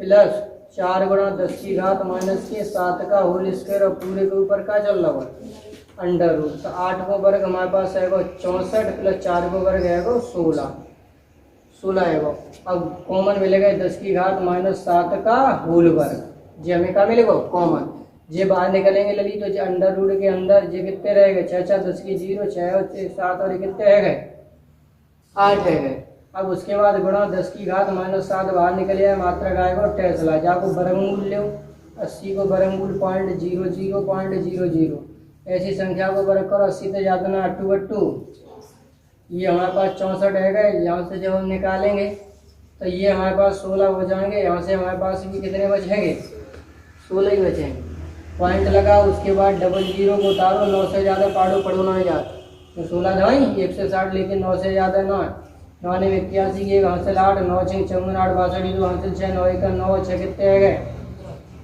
प्लस 4 गुणा 10 की घात माइनस के 7 का होल स्क्वायर और पूरे के ऊपर का चल रहा है अंडर रूट। तो 8 को वर्ग हमारे पास है 64 प्लस 4 को वर्ग है 16 है। अब कॉमन मिलेगा 10 की घात माइनस 7 का होल वर्ग, जे हमें कहाँ मिलेगा कॉमन। जे बाहर निकलेंगे लली तो जे अंडर रूट के अंदर जे कितने रह गए 6 6 10 की 0 6 और 7 और ये कितने रह गए 8 रह गए। अब उसके बाद गुणा 10 की घात -7 बाहर निकल आए मात्रक आएगा और टेस्ला जाको वर्गमूल लो 80 को वर्गमूल 0.00 ऐसी संख्या को वर्ग करो 80 से ज्यादा ना 2 ये हमारे पास 64 है गए। यहाँ से जब हम निकालेंगे तो ये हमारे पास 16 हो जाएंगे। यहाँ से हमारे पास भी कितने बचेंगे 16 ही बचेंगे। पॉइंट लगाओ उसके बाद 00 को उतारो 9 से ज़्यादा पढ़ो ना यार तो 16 ढाई 160 लेकिन 9 से ज़्यादा 9 9 ने 81 की हासिल 8 9 6 54 8 62 2 हासिल 6 9 1 9 6 कितने है गए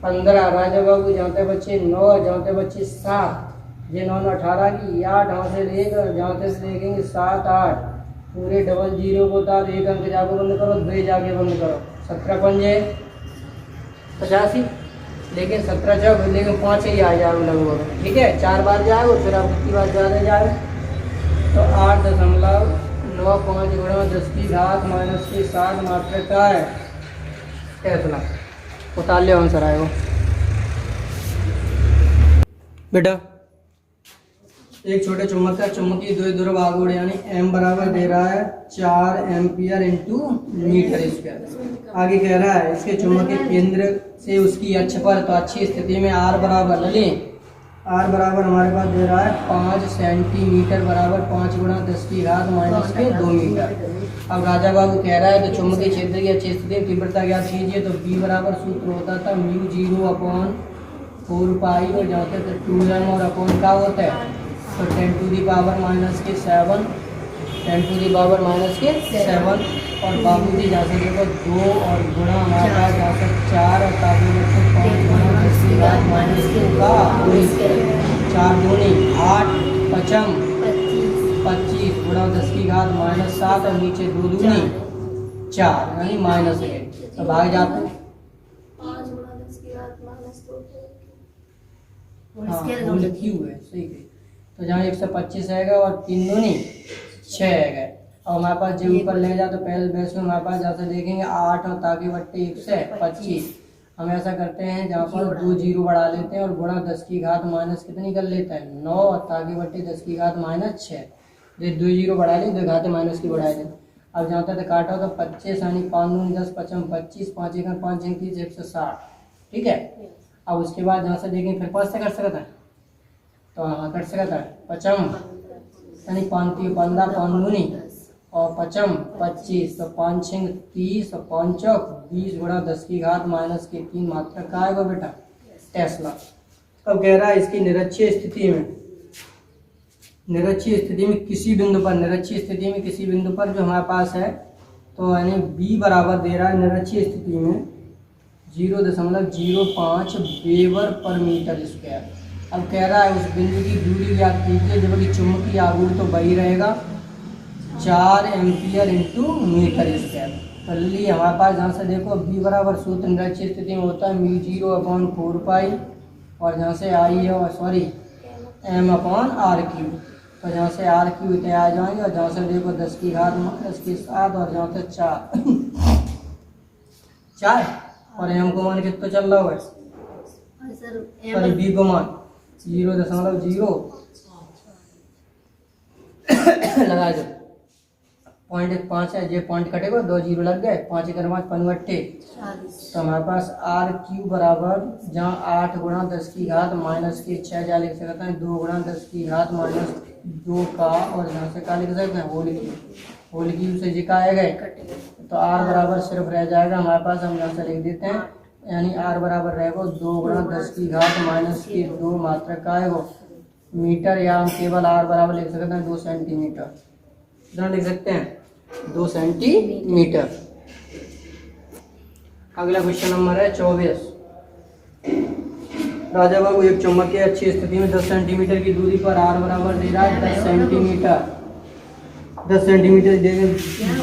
15। राजा बाबू जानते बच्चे 9 जानते बच्चे 7 ये 9 9 18 की 8 यहाँ से लेकर जहाँ से देखेंगे 7 8 पूरे 00 को उतार 1 अंक जाके बंद करो 2 जाके बंद करो 17 पंजे 85 लेकिन 17 जब लेकिन 5 ही आ जाए लगभग ठीक है 4 बार जाए फिर आप कितनी बार ज़्यादा जाए तो 8.95 गुणा 10 की घात -7 मात्रक का है टेस्ला। उतार ले आंसर आएगा बेटा। एक छोटे चुम्बक का चुम्बकीय द्विध्रुव आघूर्ण यानी m बराबर दे रहा है 4 एम्पियर इंटू मीटर स्क्वायर। आगे कह रहा है इसके चुम्बकीय केंद्र से उसकी अक्ष पर तो अच्छी स्थिति में r बराबर r बराबर हमारे पास दे रहा है 5 सेंटीमीटर बराबर 5 गुणा 10 की घात -2 मीटर। अब राजा बाबू कह रहा है तो चुम्बकीय क्षेत्र की अच्छी स्थिति में तीव्रता ज्ञात कीजिए तो b बराबर सूत्र होता था μ0/4 पाई और जहाँ तक 2m और अपॉन का होता है तो 10 टू दी पावर -7 और बाबू जी जहाँ से देखो 2 और गुणा हमारे पास जहाँ से 4 और ताकि 5 गुणा 10 की घात -2 का 4 दूनी 8 पचम 25 गुणा 10 की घात -7 और नीचे 2 दूनी 4 यानी -1 तो भाग जाते हैं। 5 गुणा 10 की घात -2 हाँ वो लिखी हुई है सही है। तो जहाँ 125 आएगा और 3 दूनी 6 आएगा और हमारे पास जो ऊपर ले जाए तो पहले बेस में हमारे पास जैसे देखेंगे 8 और ताकि बट्टे 125 हम ऐसा करते हैं जहाँ पर 2 जीरो बढ़ा लेते हैं और गुणा 10 की घात माइनस कितनी कर लेते हैं 9 और ताकि बट्टे 10 की घात -6 ये 2 जीरो बढ़ा ले 2 घाते माइनस की बढ़ा लें। अब जहाँ तक काटा तो 25 यानी 5 दूनी 10 55 25 5 1 5 30 160 ठीक है। अब उसके बाद जहाँ से देखेंगे फिर 5 से कर सकता है तो हाँ कर सकता है 55 यानी 5 15 5 दूनी और 55 25 तो 5 6 30 और 5 चौक 20 गुणा 10 की घात -3 मात्रा का आएगा बेटा टेस्ला। अब कह रहा है इसकी निरक्षीय स्थिति में किसी बिंदु पर जो हमारे पास है तो यानी b बराबर दे रहा है निरक्षीय स्थिति में 0.05 वेबर पर मीटर स्क्वायर। अब कह रहा है उस बिंदु की दूरी ज्ञात कीजिए जबकि चुंबकीय आघूर्ण तो वही रहेगा 4 एम्पियर इंटू मीटर स्क्वायर। तो लिए हमारे पास जहाँ से देखो b बराबर सूत्र निरक्षीय स्थिति में होता है μ0/4 पाई और जहाँ से आई है सॉरी m/r क्यू तो जहाँ से r क्यू इतने आ जाएंगे और जहाँ से देखो 10 की घात -7 और जहाँ से 4 और m को मान कितना चल रहा है सॉरी b को मान 0.0 लगा दो 0.5 है ये पॉइंट कटेगा 2 जीरो लग गए 5 1 5 55 तो हमारे पास r क्यू बराबर जहाँ 8 गुणा 10 की घात -6 जा लिख सकते हैं 2 गुणा 10 की घात -2 का और जहाँ से का लिख सकते हैं होल क्यूब से जी का आएगा तो r बराबर सिर्फ रह जाएगा हमारे पास हम यहाँ से लिख देते हैं यानी r बराबर रहेगा 2 गुणा 10 की घात -2 मात्रा का आएगा मीटर या हम केवल r बराबर लिख सकते हैं 2 सेंटीमीटर कितना लिख सकते हैं 2 सेंटीमीटर। अगला क्वेश्चन नंबर है 24। राजा बाबू एक चुंबक की अच्छी स्थिति में 10 सेंटीमीटर की दूरी पर r बराबर दे रहा है 10 सेंटीमीटर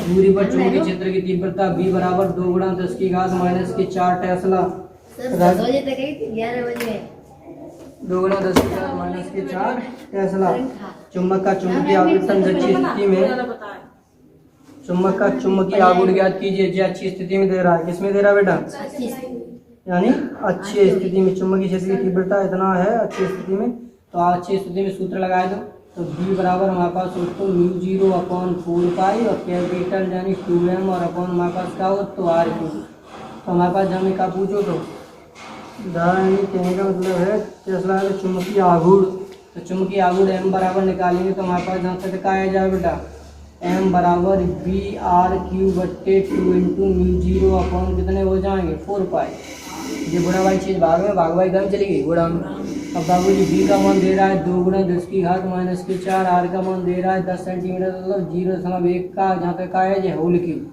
दूरी पर चुंबकीय क्षेत्र की तीव्रता b बराबर 2 गुणा 10 की घात -4 टेस्ला 2 गुणा 10 की घात -4 टेस्ला। चुंबक का चुंबकीय आवर्तन अच्छी स्थिति में चुंबक का चुंबकीय आघूर्ण ज्ञात कीजिए जो अच्छी स्थिति में दे रहा है किसमें दे रहा है बेटा यानी अच्छी स्थिति में चुंबकीय क्षेत्र की तीव्रता इतना है अच्छी स्थिति में, तो अच्छी स्थिति में सूत्र लगाए दो। तो बी बराबर हमारे पास हो तो μ0/4π और कैपिटल यानी 2m और अपॉन हमारे पास क्या हो तो r3। तो हमारे पास जब का पूछो तो उदाहरण कहने का मतलब है टेस्ला है चुंबकीय आघूर्ण, तो चुंबकीय आघूर्ण m बराबर निकालेंगे तो हमारे पास जहाँ तक क्या आ जाए बेटा m बराबर BR3/2 इंटू μ0 अपॉन कितने हो जाएंगे 4π। ये गुणा वाली चीज़ भाग में भाग वाली गम चली गई गुणा में। अब बाबूजी b का मान दे रहा है 2 × 10⁻⁴ r का मान दे रहा है 10 सेंटीमीटर मतलब 0.1 का जहाँ तक आया है होल क्यूब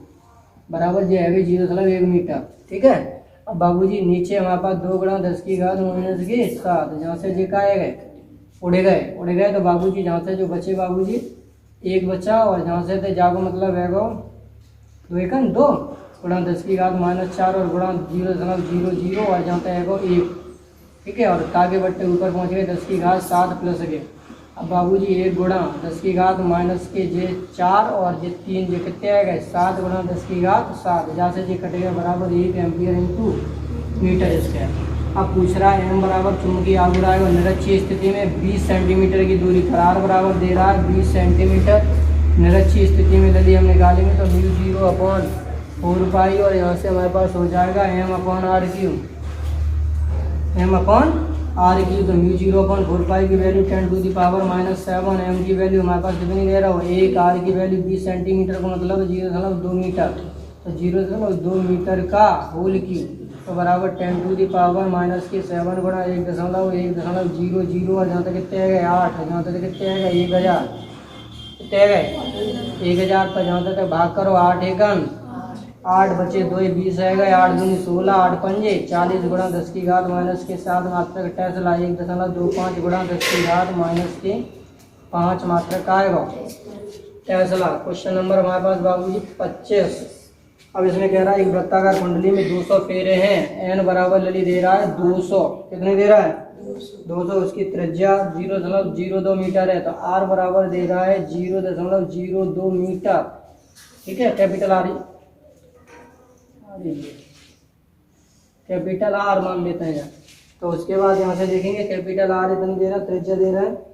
बराबर जो है 0.1 मीटर। ठीक है। अब बाबूजी नीचे हमारे पास 2 × 10⁻⁷ जहाँ से जे का गए उड़े गए तो बाबूजी जहाँ से जो बचे बाबूजी एक बचा और जहाँ से तो जागो मतलब है गो 2 × 2 × 10⁻⁴ और गुणा 0.00 और जहाँ तक है गो 1। ठीक है। और तागे बट्टे ऊपर पहुँच गए 10⁻7 प्लस के। अब बाबूजी 1 गुणा 10⁻⁻4 और ये 3 जो कितने आ गए 7 गुणा 10⁻7 जहाँ से ये कटेगा बराबर 1 एम्पियर इंटू मीटर स्क्वायर। अब पूछ रहा है m बराबर चुंबकीय आघूर्ण आएगा निरक्षीय स्थिति में 20 सेंटीमीटर की दूरी पर r बराबर दे रहा है 20 सेंटीमीटर निरक्षीय स्थिति में यदि हम निकालेंगे तो μ0/4π और यहाँ से हमारे पास हो जाएगा m/r3 तो μ0/4π की वैल्यू 10⁻⁻7 m की वैल्यू हमारे पास कितनी दे रहा हो 1 r की वैल्यू 20 सेंटीमीटर का मतलब 0.2 मीटर तो 0.2 मीटर का होल क्यूब तो बराबर 10⁻⁻7 गुणा 1.100 और जहाँ तक कितने आएगा 8 जहाँ तक कितने आएगा 1000 कितने आएगा 1000 पर जहाँ तक भाग करो 8 एकम 8 बचे 2 20 आएगा 8 दूनी 16 8 पंजे 40 गुणा 10⁻⁻7 मात्रक टेस्ला 1.25 गुणा 10⁻⁻5 मात्रक आएगा टेस्ला। क्वेश्चन नंबर हमारे पास बाबूजी 25। अब इसमें कह रहा है एक वृत्ताकार कुंडली में 200 फेरे हैं n बराबर लली दे रहा है 200 कितने दे रहा है 200 उसकी त्रिज्या 0.02 मीटर है तो r बराबर दे रहा है 0.02 मीटर। ठीक है। कैपिटल R मान लेते हैं। तो उसके बाद यहाँ से देखेंगे कैपिटल R इतनी दे रहा है त्रिज्या दे रहा है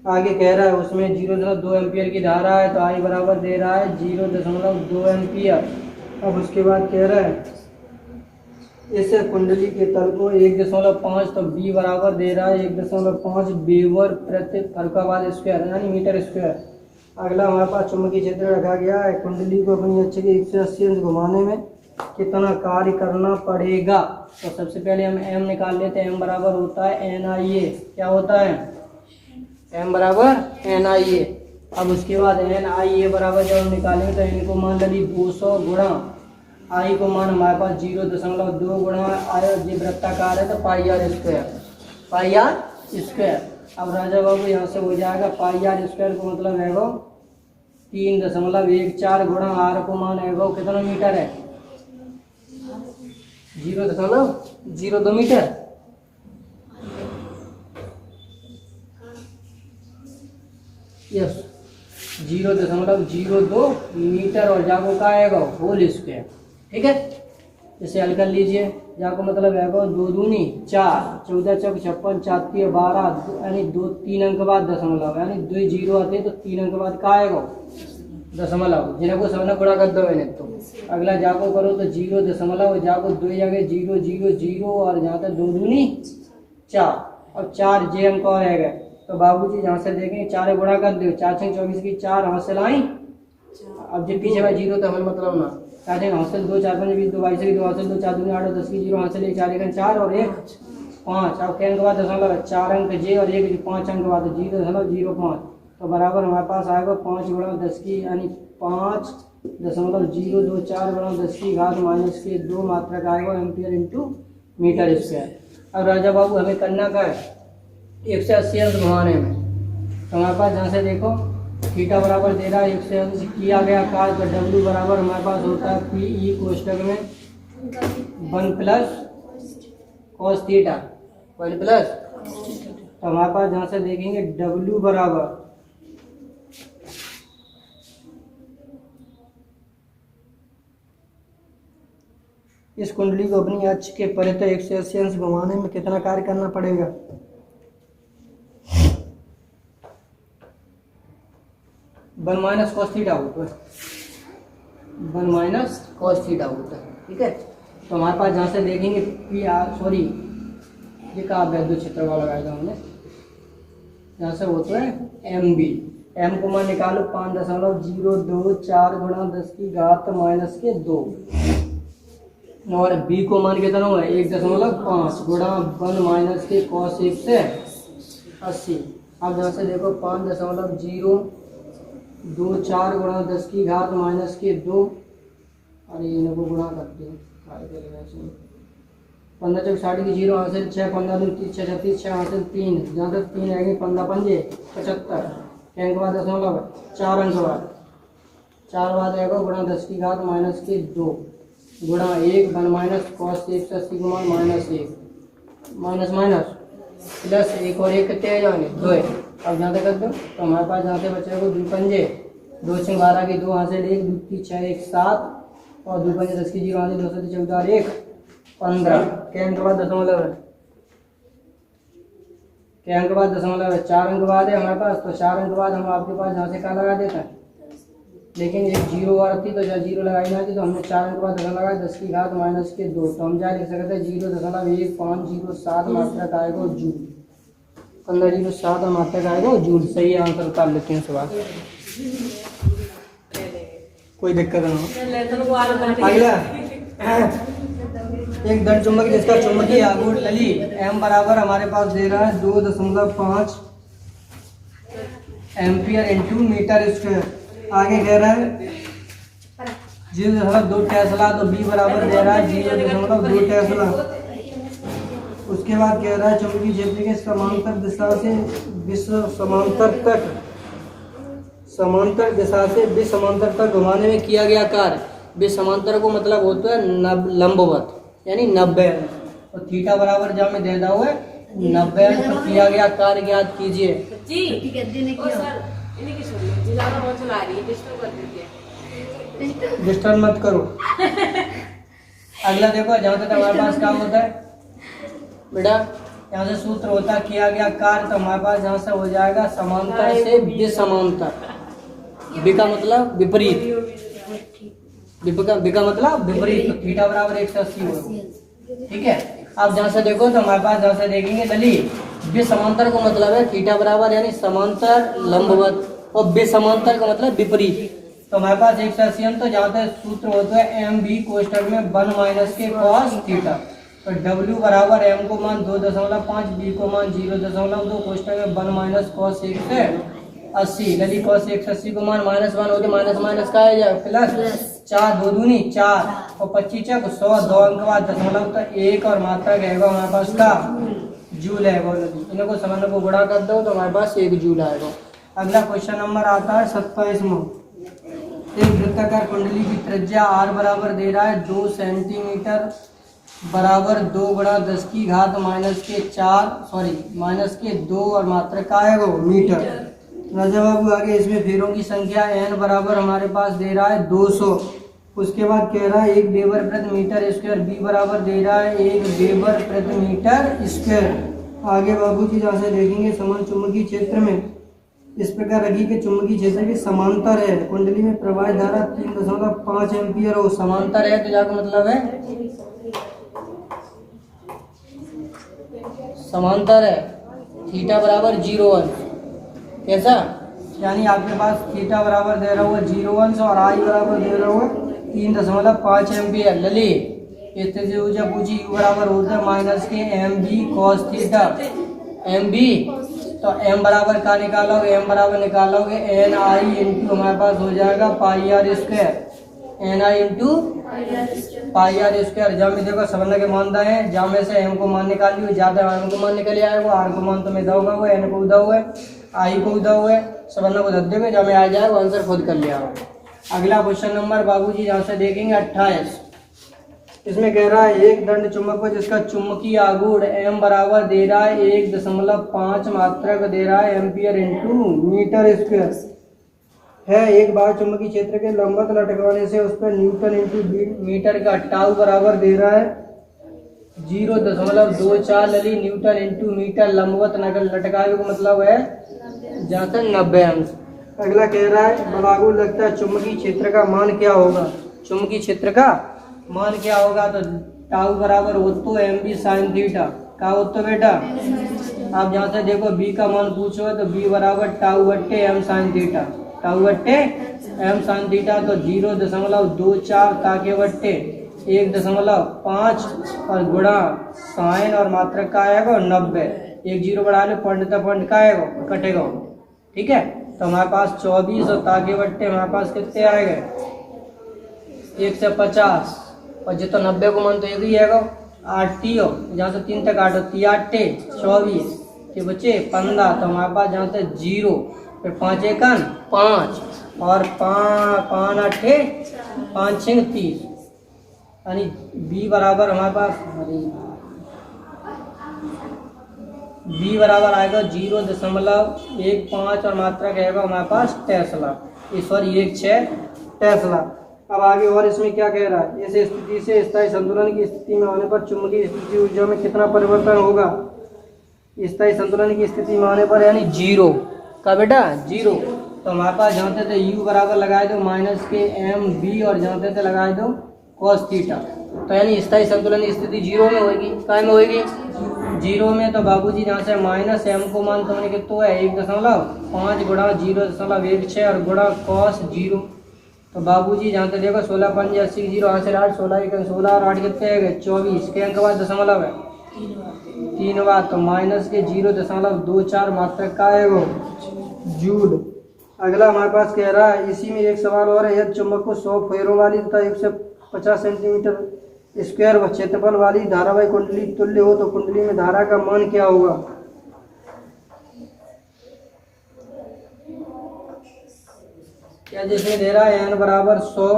आगे कह रहा है उसमें 0.2 एम्पियर की धारा है तो I बराबर दे रहा है 0.2 एम्पियर। अब उसके बाद कह रहा है इस कुंडली के तल को 1.5 तो B बराबर दे रहा है 1.5 वेबर प्रति फर्कावाद स्क्वायर यानी मीटर स्क्वायर। अगला हमारे पास चुंबकीय क्षेत्र रखा गया है कुंडली को अपनी अच्छे के 180 अंश घुमाने में कितना कार्य करना पड़ेगा। तो सबसे पहले हम m निकाल लेते हैं। m बराबर होता है NIA। क्या होता है m बराबर NIA। अब उसके बाद NIA बराबर जब हम निकालेंगे तो n को मान ली 200 गुणा I को मान हमारे पास 0.2 गुणा आया जी वृत्ताकार है तो πr²। अब राजा बाबू यहाँ से हो जाएगा πr² को मतलब है वो 3.14 गुणा r को मान है वो कितना मीटर है 0.02 मीटर। यस 0.02 मीटर और जाको का आएगा होल स्क्वायर। ठीक है। इसे हल कर लीजिए जाको मतलब है 2 दूनी 4 14 चौक 56 4 12 यानी 3 अंक बाद दशमलव यानी 2 जीरो आते तो 3 अंक बाद का आएगा दशमलव जिन्हें को सबने गुणा कर दो मैंने। तो अगला जाको करो तो 0 दशमलव जाको 2 जगह 0 0 0 और जहाँ तक 2 दूनी 4 अब 4 जे अंक और रहेगा। तो बाबूजी जहाँ से देखेंगे 4 गुणा कर दो 4 6 24 की 4 हासिल आई। अब जब पीछे में 0 तो हमें मतलब ना 4 हासिल 2 4 5 20 2 22 की 2 हासिल 2 4 दूनी 8 10 की 0 हासिल 1 4 1 4 और 1 5। अब के अंक बाद दशमलव 4 अंक जे और 1 5 अंक बाद 0.05 तो बराबर हमारे पास आएगा 5 गुणा 10 की यानी 5.024 गुणा 10 की घात -2 मात्रक आएगा एम्पियर इंटू मीटर स्क्वायर। अब राजा बाबू हमें करना क्या है 180 अंश घुमाने में। तो हमारे पास जहाँ से देखो थीटा बराबर दे रहा है 180 अंश किया गया कार्य तो डब्ल्यू बराबर हमारे पास होता है PE कोष्टक में 1 प्लस cos थीटा 1 प्लस। तो हमारे पास जहाँ से देखेंगे डब्ल्यू बराबर इस कुंडली को अपनी अक्ष के परितः 180 अंश घुमाने में कितना कार्य करना पड़ेगा? 1 माइनस कॉस थीटा होता है, 1 माइनस कॉस थीटा होता है। ठीक है, तो हमारे पास जहाँ से देखेंगे पी आर, सॉरी ये कहा वैद्युत क्षेत्र वाला लगाया था हमने, यहाँ से होता है एम बी। एम को मान निकालो 5.024 गुणा 10 की घात माइनस के 2, और बी को मान कितना हुआ 1.5 गुणा 1 माइनस के कॉस 1 से 80। अब यहाँ से देखो 5.024 गुणा 10 की घात माइनस के 2, और इनको गुणा करते हैं 15 चौक 60 की 0 हासिल 6, 15 दूनी 30, 6 36, 6 हासिल 3, जहाँ तक 3 आएंगे 15 पंजे 75, अंक बाद 4 अंक बाद 4 बाद आएगा गुणा 10 की घात माइनस के 2 गुणा 1 1 माइनस कॉस 1 से 80 गुणा माइनस 1 माइनस माइनस प्लस 1 और 1 कितने आ जाएंगे 2 है। अब जहाँ तक कर दो तो हमारे पास जहाँ से बचेगा 2 पंजे 2 6 12 की 2 हासिल 1 2 3 6 1 7, और 2 पंजे 10 की 0 हासिल 2 से 14 1 15 के अंक बाद दशमलव है, के अंक बाद दशमलव है, 4 अंक बाद है हमारे पास, तो 4 अंक बाद हम आपके पास जहाँ से क्या लगा देता है, लेकिन एक 0 और थी तो जहाँ 0 लगाई ना थी तो हमने 4 अंक बाद दशमलव लगाया 10 की घात माइनस के 2, तो हम क्या लिख सकते हैं 0.1507 मात्रक आएगा जूल, 1507 मात्रक आएगा जूल। सही आंसर उतार लेते हैं सवाल, कोई दिक्कत ना हो। अगला एक दंड चुंबक जिसका चुंबकीय आघूर्ण लली m बराबर हमारे पास दे रहा है 2.5 एम्पियर इंटू मीटर स्क्वायर। आगे कह रहा है 0.2 टेस्ला, तो b बराबर दे रहा है 0.2 टेस्ला। उसके बाद कह रहा है चुंबकीय क्षेत्र के समांतर दिशा से समांतर दिशा से विसमांतर तक घुमाने में किया गया कार्य। विसमांतर को मतलब होता है लंबवत, यानी 90, और थीटा बराबर जहाँ में दे रहा हुआ है 90, तो किया गया कार्य ज्ञात कीजिए। डिस्टर्ब मत करो। अगला देखो, जहाँ तक हमारे पास काम होता है बेटा, यहाँ से सूत्र होता है किया गया कार्य, तो हमारे पास यहाँ से हो जाएगा समांतर से विसमांतर। बी का मतलब विपरीत, बी का मतलब विपरीत, तो थीटा बराबर 180 होगा। ठीक है, अब जहाँ से देखो तो हमारे पास जहाँ से देखेंगे दली विसमांतर को मतलब है थीटा बराबर यानी समांतर लंबवत, और विसमांतर का मतलब विपरीत, तो हमारे पास 180, तो जहाँ तक सूत्र होता है एम बी कोष्टक में 1 माइनस के कॉस थीटा, तो W बराबर m को मान 2.5, b को मान 0.2, कोष्टक में 1 माइनस कॉस 1 से 80, लली कॉस 180 को मान -1 होते माइनस माइनस का है जाए प्लस 4 2 दूनी 4 और 25 चक 100, 2 अंक बाद दशमलव, तो 1 और मात्रा रहेगा हमारे पास का जूल है। इनको समझने को गुणा कर दो तो हमारे पास 1 जूल आएगा। अगला क्वेश्चन नंबर आता है 27वां। एक वृत्ताकार कुंडली की त्रिज्या r बराबर दे रहा है 2 सेंटीमीटर बराबर 2 गुणा 10 की घात माइनस के 2 और मात्रक का है वो मीटर। राजा बाबू आगे इसमें फेरों की संख्या n बराबर हमारे पास दे रहा है 200। उसके बाद कह रहा है 1 वेबर प्रति मीटर स्क्वायर, b बराबर दे रहा है 1 वेबर प्रति मीटर स्क्वायर। आगे बाबू जी जहाँ से देखेंगे समान चुंबकीय क्षेत्र में इस प्रकार रखी कि चुंबकीय क्षेत्र की समांतर है, कुंडली में प्रवाहित धारा 3.5 एम्पियर हो, समांतर है तो जाकर मतलब है समांतर है, थीटा बराबर 0 कैसा, यानी आपके पास थीटा बराबर दे रहा हुआ 0 और आई बराबर दे रहा हुआ 3.5 एम्पियर। लली इस तरह से ऊर्जा पूछी यू बराबर होता है माइनस के M B cos theta, M B तो एम बराबर का निकालोगे, एम बराबर निकालोगे एन आई इंटू हमारे पास हो जाएगा pi r square, N I into pi r square. जहाँ में देखो समझने के मानता है, जहाँ में से एम को मान निकाल लियो, ज्यादा एम को मान निकल आएगा, आर को मान तो में दोगा हुआ, एन को उदा हुआ है, आई को उदा हुआ है, समझने को धर देंगे, जहाँ में आ जाए वो आंसर खुद कर लिया। अगला क्वेश्चन नंबर बाबूजी जहाँ से देखेंगे 28। इसमें कह रहा है एक दंड चुंबक पर जिसका चुंबकीय आघूर्ण m बराबर दे रहा है 1.5 मात्रक दे रहा है एम्पियर इंटू मीटर स्क्वायर है एक बार चुंबकीय क्षेत्र के लंबवत लटकवाने से उस पर न्यूटन इंटू मीटर का टाउ बराबर दे रहा है 0.24 लली न्यूटन इंटू मीटर लंबवत नकल लटकावे को मतलब है जहाँ तक 90 अंश। अगला कह रहा है बलागु लगता है चुंबकीय क्षेत्र का मान क्या होगा। चुंबकीय क्षेत्र का मान क्या होगा तो टाउ बराबर ओतो एम बी साइन थीटा का होता बेटा। आप जहाँ से देखो बी का मान पूछो तो बी बराबर टाउ बट्टे एम साइन थीटा टाउ बट्टे एम साइन थीटा तो 0.24 ताके बट्टे 1.5 और गुणा साइन और मात्रक का आएगा 90 एक जीरो बढ़ा लो पॉइंट का आएगा कटेगा ठीक है। तो हमारे पास 24 और ताके बट्टे हमारे पास कितने आए गए 1 से 50 और जितना 90 को मान तो एक ही आएगा 8 टी हो जहाँ से 3 तक 8 होती 8 24 के बच्चे 15 तो हमारे पास जहाँ से 0 फिर 5 एकन 5 और 5 8 5 6 30 यानी बी बराबर हमारे पास बी बराबर आएगा 0.15 और मात्रा कहेगा हमारे पास टेस्ला सॉरी 1.6 टेस्ला। अब आगे और इसमें क्या कह रहा है इस स्थिति से स्थायी संतुलन की स्थिति में होने पर चुंबकीय स्थिति ऊर्जा में कितना परिवर्तन होगा। स्थायी संतुलन की स्थिति में होने पर यानी 0 का बेटा 0 तो हमारे पास जानते थे u बराबर लगाए दो माइनस के एम बी और जानते थे लगाए दो cos थीटा तो यानी स्थायी संतुलन की स्थिति 0 में होगी। काय में होगी 0 में तो बाबूजी जहाँ से माइनस एम को मान तो कितना है 1.5 गुणा 0.16 और गुणा cos 0 तो बाबूजी जहाँ तक देखो 16 5 80 0 यहाँ से 8 16 1 16 और 8 कितने है 24 के अंक बाद दशमलव है 3 बार तो माइनस के 0.24 मात्रक का है वो जूल। अगला हमारे पास कह रहा है इसी में एक सवाल और है यदि चुंबक को 100 फेरों वाली तथा 150 सेंटीमीटर स्क्वायर क्षेत्रफल वाली धारावाही कुंडली तुल्य हो तो कुंडली में धारा का मान क्या होगा। क्या जैसे दे रहा है n बराबर 100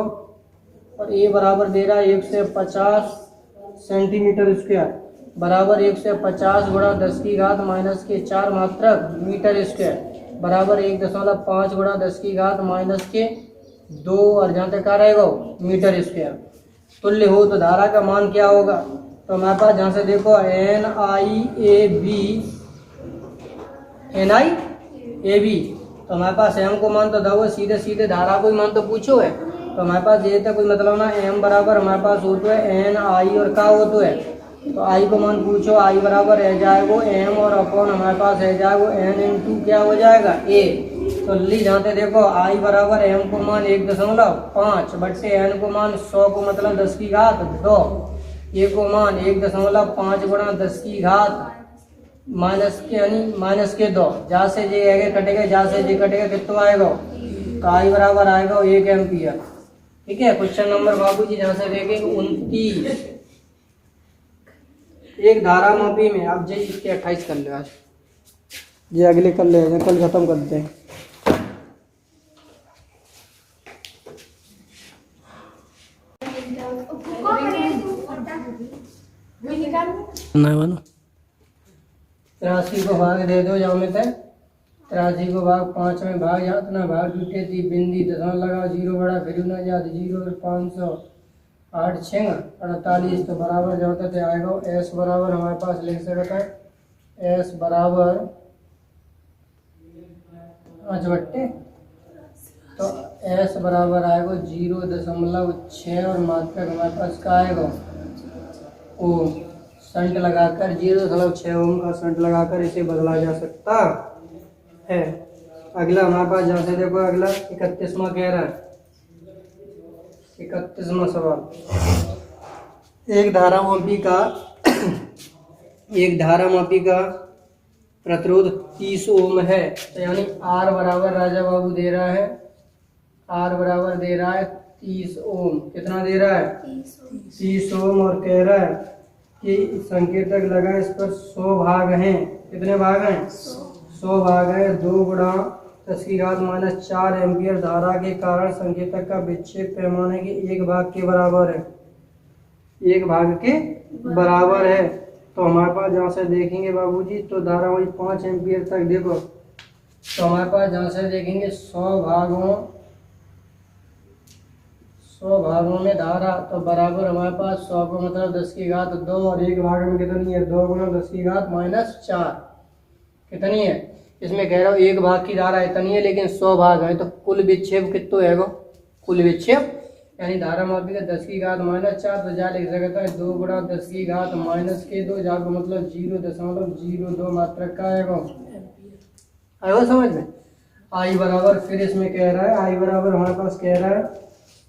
और a बराबर दे रहा है 150 सेंटीमीटर स्क्वायर बराबर 150 गुणा 10 की घात माइनस के 4 मात्रक मीटर स्क्वायर बराबर 1.5 गुणा 10 की घात माइनस के 2 और जहाँ तक आ रहेगा मीटर स्क्वायर तुल्य हो तो धारा का मान क्या होगा। तो हमारे पास जहाँ से देखो एन आई ए बी तो हमारे पास एम को मान तो दो सीधे सीधे धारा को ही मान तो पूछो है तो हमारे पास ये तो कोई मतलब ना एम बराबर हमारे पास हो तो है एन आई और का हो तो है तो आई को मान पूछो आई बराबर रह जाएगा एम और अपॉन हमारे पास रह जाएगा एन इंटू क्या हो जाएगा ए तो ली जानते देखो आई बराबर एम को मान 1.5 बट्टे एन को मान 100 को मतलब 10 की घात 2 ए को मान 1.5 गुणा 10 की घात माइनस के यानी माइनस के 2 जहाँ से जे आगे कटेगा जहाँ से जे कटेगा कितना आएगा तो आई बराबर आएगा 1 एम्पियर। ठीक है क्वेश्चन नंबर बाबूजी जहाँ से देखेंगे 29 एक धारा मापी में आप जी इसके 28 कर ले आज ये अगले कर ले कल खत्म करते हैं। राशि को भाग दे दो जाओ में तय राशि को भाग 5 में भाग जात ना भाग टूटे थी बिंदी दशमलव लगाओ 0 बड़ा फिर ना जात 0 500 8 6 48 तो बराबर जो होता है आएगा एस बराबर हमारे पास लिख सकता है एस बराबर 5 बट्टे तो एस बराबर आएगा 0.6 और मात्रक हमारे पास का आएगा ओम संट लगाकर 0.6 ओम का संट लगाकर इसे बदला जा सकता है। अगला हमारे पास जहाँ से देखो अगला 31वां कह रहा है 31वां सवाल एक धारा मापी का प्रतिरोध 30 ओम है तो यानी आर बराबर राजा बाबू दे रहा है आर बराबर दे रहा है 30 ओम कितना दे रहा है 30 ओम और कह रहा है कि संकेतक लगा इस पर 100 भाग हैं कितने भाग हैं 100 भाग हैं 2 गुणा 10 की घात माइनस 4 एम्पियर धारा के कारण संकेतक का विक्षेप पैमाने के 1 भाग के बराबर है 1 भाग के बराबर है। तो हमारे पास जहाँ से देखेंगे बाबूजी तो धारा वही 5 एम्पियर तक देखो तो हमारे पास जहाँ से देखेंगे 100 भागों 100 भागों में धारा, तो बराबर हमारे पास 100 का मतलब 10 की घात 2 और एक भाग में कितनी है 2 गुना 10 की घात -4 कितनी है। इसमें कह रहा हूँ एक भाग की धारा इतनी है लेकिन 100 भाग है तो कुल विक्षेप कितना है वो, कुल विक्षेप यानी धारा मापी का 10 की घात -4 तो जा लिख सकता है 2 गुना 10 की घात -2 जा का मतलब 0.02 मात्रक का है वो। आयो समझ में। आई बराबर फिर इसमें कह रहा है आई बराबर हमारे पास कह रहा है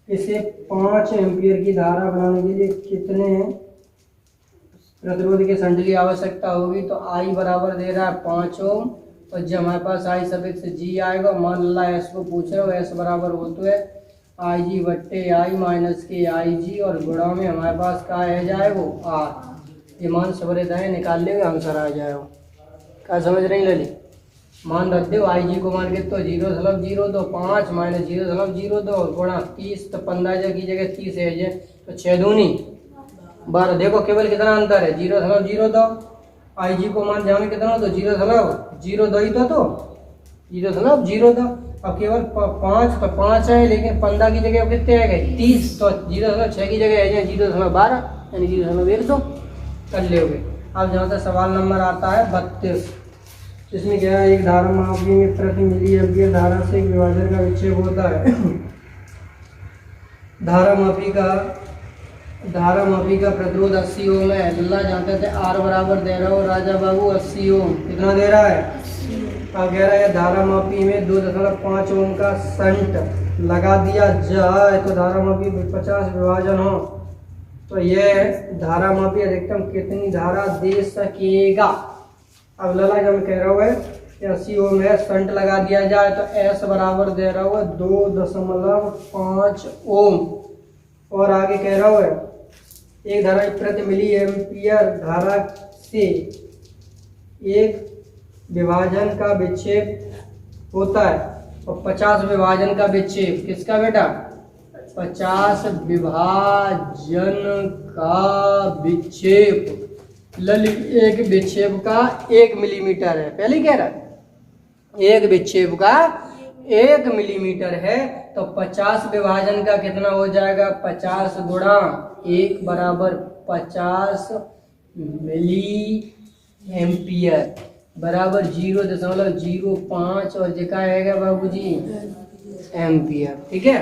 इसे 5 एम्पियर की धारा बनाने के लिए कितने प्रतिरोध के संड की आवश्यकता होगी। तो आई बराबर दे रहा है 5 ओम और जब हमारे पास आई सफिक्स जी आएगा मान ला एस को पूछ रहे हो एस बराबर हो तो है आई जी बट्टे आई माइनस के आई जी और गुणा में हमारे पास क्या है जाएगा आर। ये मान सवरे दाएं निकाल लेंगे आंसर आ जाएगा। क्या समझ रही लली। मान रख दो आई जी को मान के तो 0.02 5 माइनस 0.02 गुणा 30 तो 15 की जगह 30 है तो 6 दूनी 12। देखो केवल कितना अंतर है 0.02 आई जी को मान जाने कितना तो 0.02 ही तो 0.02। अब केवल 5 तो 5 है लेकिन 15 की जगह कितने आ गए 30 तो 0.6 की जगह है 0.12 यानी 0.1 कर लोगे। अब जहाँ तक सवाल नंबर आता है 32 इसमें क्या है एक धारा मापी में प्रति मिली एम्पियर धारा से एक विभाजन का विक्षेप होता है। धारा मापी का प्रतिरोध 80 ओम है। अल्लाह जानते थे आर बराबर दे रहा हो राजा बाबू 80 ओम कितना दे रहा है। अब कह रहा है धारा मापी में 2.5 ओम का संट लगा दिया जाए तो धारा मापी 50 विभाजन हो तो यह धारा मापी अधिकतम कितनी धारा दे सकेगा। अब लला जब कह रहा हुआ है 80 ओम है संट लगा दिया जाए तो एस बराबर दे रहा हुआ 2.5 ओम और आगे कह रहा हुआ है एक धारा प्रति मिली एम्पियर धारा से एक विभाजन का विक्षेप होता है और 50 विभाजन का विक्षेप किसका बेटा 50 विभाजन का विक्षेप एक विक्षेप का 1 मिलीमीटर है। पहले कह रहा है एक विक्षेप का 1 मिलीमीटर है तो 50 विभाजन का कितना हो जाएगा 50 गुणा 1 बराबर 50 मिली एम्पियर बराबर 0.05 और जिका आएगा बाबूजी एम्पियर। ठीक है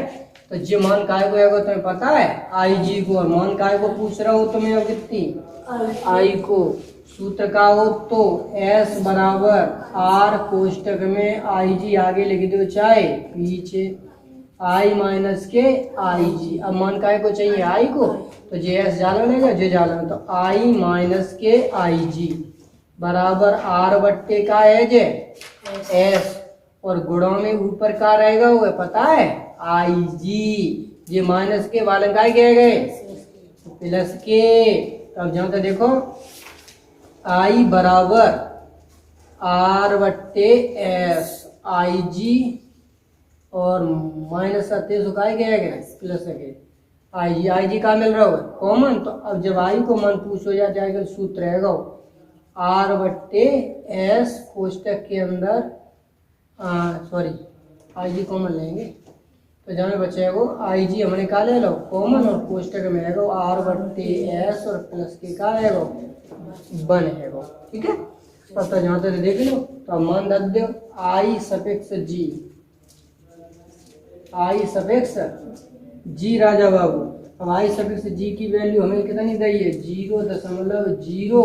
तो जो मान काय को आएगा तुम्हें पता है आई जी को और मान काय को पूछ रहा हूँ तुम्हें अब कितनी आई को सूत्र का हो तो एस बराबर आर कोष्टक में आई जी आगे लिख दो चाहे पीछे आई माइनस के आई जी। अब मान काय को चाहिए आई को तो जे एस जाना लेगा जे जाना तो आई माइनस के आई जी बराबर आर बट्टे का है जे एस और गुणा में ऊपर का रहेगा वो पता है आई जी ये माइनस के वाले काय कहे गए प्लस के। अब जहाँ तक देखो आई बराबर आर बट्टे एस आई जी और माइनस 37 सुखाए गया प्लस के आई जी का मिल रहा होगा कॉमन। तो अब जब आई को मान पूछो जाएगा सूत्र रहेगा आर बट्टे एस कोष्टक के अंदर सॉरी आई जी कॉमन लेंगे तो जहाँ बचे वो आई जी हमने का ले लो कॉमन और कोष्टक में है आर बट्टे एस और प्लस के का है वो बन है वो। ठीक है पता जहाँ तक देख लो तो मान रख दो आई सफिक्स जी राजा बाबू। अब आई सफिक्स जी की वैल्यू हमें कितनी दी है 0.05।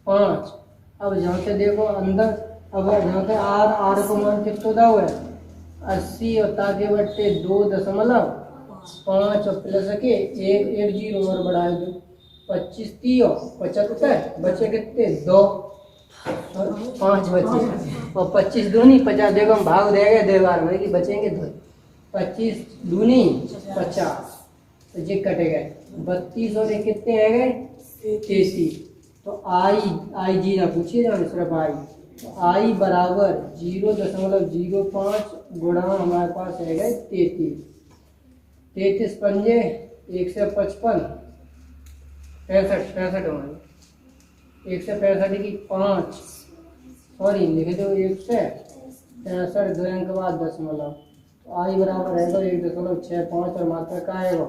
अब जहाँ से देखो अंदर अब जहाँ से आर को मान कितना दा हुआ है 80 और ताके बट्टे 2.5 और प्लस के एक जीरो और बढ़ा दो 25 30 75 बचे कितने 2 5 बचे और 25 दूनी 50 देखो हम भाग देंगे देवार में कि बचेंगे 2 25 दूनी 50 तो ये कटे गए 32 और कितने है गए 33। तो आई जी ना पूछिए ना सिर्फ आई तो आई बराबर 0.05 गुणा हमारे पास है गए 33 पंजे 155 65 हमारे 165 की 5 सॉरी लिख दो 165 2 अंक बाद 10 तो आई बराबर है तो 1.65 और मात्रा का है वो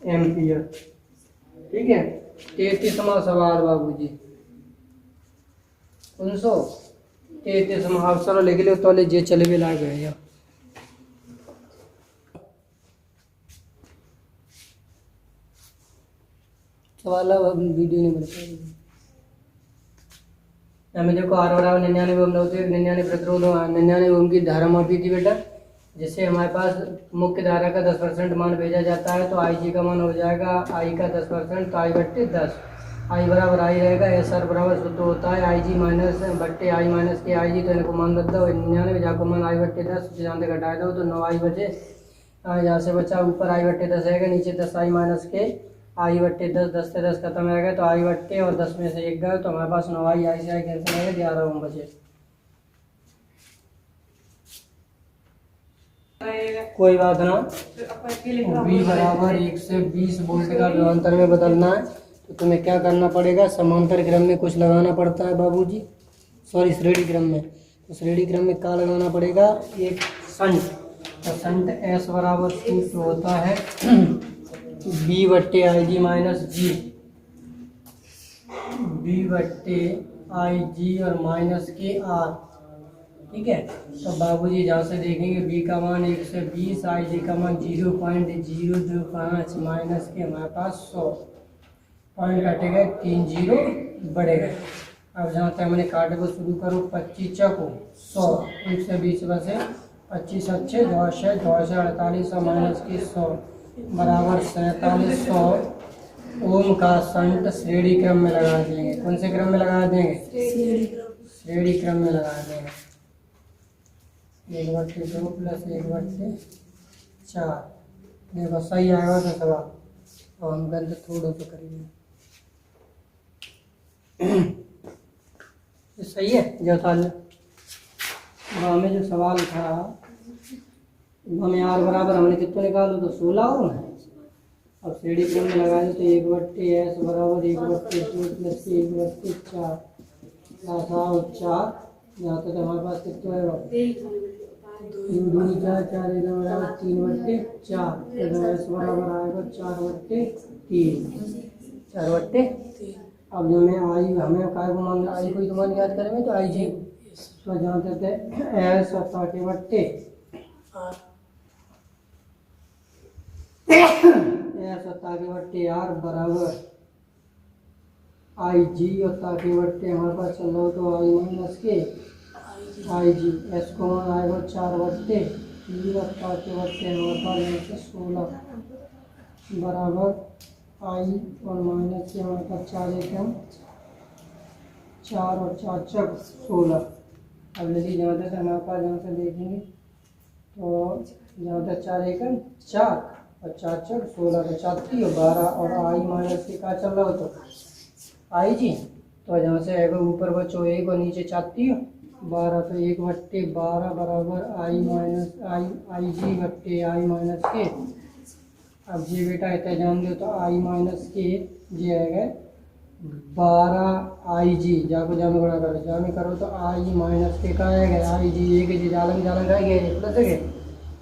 एम्पियर। ठीक है। 33वां सवाल बाबूजी 33वां आप चलो लिख लो तो जे चले भी लाग गए। सवाल अब वीडियो नहीं बन पाएगी। हमें देखो आर बराबर 99 ओम 99 प्रतिरोध 99 ओम की धारा मापी थी बेटा। जैसे हमारे पास मुख्य धारा का 10% मान भेजा जाता है तो आई जी का मान हो जाएगा आई का 10% तो आई बट्टे 10। आई बराबर आई रहेगा। एस आर बराबर सूत्र होता है आई जी माइनस बट्टे आई माइनस के आई जी। तो इनको मान रख दो 99 जाको मान आई बट्टे 10 जहाँ से घटाए दो तो 9 आई बचे। यहाँ से बचा ऊपर आई बट्टे 10 रहेगा नीचे 10 आई माइनस के आई बट्टे 10 10 से 10 खत्म रहेगा तो आई बट्टे और 10 में से 1 गए तो हमारे पास 9 आई से आई कैंसिल रहेगा 11 ओम बचे। कोई बात ना। V बराबर 1 से 20 वोल्ट का विभवांतर में बदलना है तो तुम्हें क्या करना पड़ेगा समांतर क्रम में कुछ लगाना पड़ता है बाबूजी। सॉरी श्रेणी क्रम में। तो श्रेणी क्रम में क्या लगाना पड़ेगा एक संट। तो संट S बराबर सूत्र होता है B बट्टे आई जी माइनस जी। B बट्टे आई जी और माइनस के आर। ठीक है। तो बाबूजी जहाँ से देखेंगे B का मान 1 से 20 आई जी का मान 0.025 माइनस के हमारे पास 100 पॉइंट काटे गए 3 जीरो बढ़े गए। अब जहाँ तक मैंने काटे को शुरू करो 25 चको 100 1 से 20 बसे 25 अच्छे 2 से 48 माइनस की 100 बराबर 4700 ओम का संट श्रेणी क्रम में लगा देंगे। कौन से क्रम में लगा देंगे श्रेणी क्रम में लगा देंगे। 1/2 प्लस 1/4 देखो सही आएगा तो सवाल। और हम गंद थोड़ा सा करेंगे ये सही है। जो हमें जो सवाल था हमें आर बराबर हमने कितना निकालो तो 16 ओम है। अब श्रेणी क्रम में लगाए तो 1/s बराबर 1/2 प्लस 1/4 प्लस 4 यहाँ तक हमारे पास कितना है 4 बराबर 3/4 S बराबर आएगा 4/3। अब जो मैं आई हमें काय को मान आई को मान याद करेंगे तो आई जी तो जहाँ तक है एस और ताके बट्टे एस और ताके बट्टे आर बराबर आई जी और ताके बट्टे हमारे पास चल रहा तो आई माइनस के आई जी एस को मान आएगा 4/3 और ताके बट्टे हमारे पास 16 बराबर आई और माइनस के हमारे पास 4 एकम 4 और 4 चक 16। अब यदि जहाँ तक हमारे पास जहाँ से देखेंगे तो जहाँ तक 4 एकम 4 और 4 चक 16 तो 4 और 12 और आई माइनस के क्या चल रहा हो तो आई जी। तो जहाँ से आएगा ऊपर बचो 1 और नीचे 4 12 तो 1/12 बराबर आई माइनस आई जी बट्टे आई माइनस के। अब जी बेटा इतना जान दो तो आई माइनस के जी आएगा 12 आई जी जाको जामे गुणा करो जामे करो तो आई माइनस के का आएगा आई जी एक जी जालंग जालंग आएगा प्लस है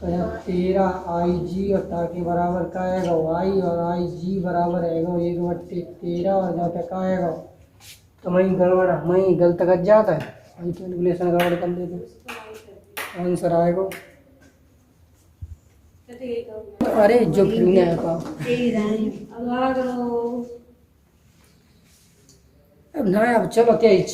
तो यहाँ 13 आई जी और ताकि बराबर का आएगा आई और आई जी बराबर आएगा 1/13 और जहाँ पे का आएगा तो वहीं गड़बड़ वहीं गलत कर जाता है वहीं कैलकुलेशन गड़बड़ कर देते आंसर आएगा। अरे जो फ्री नहीं आया अब ना अब चलो क्या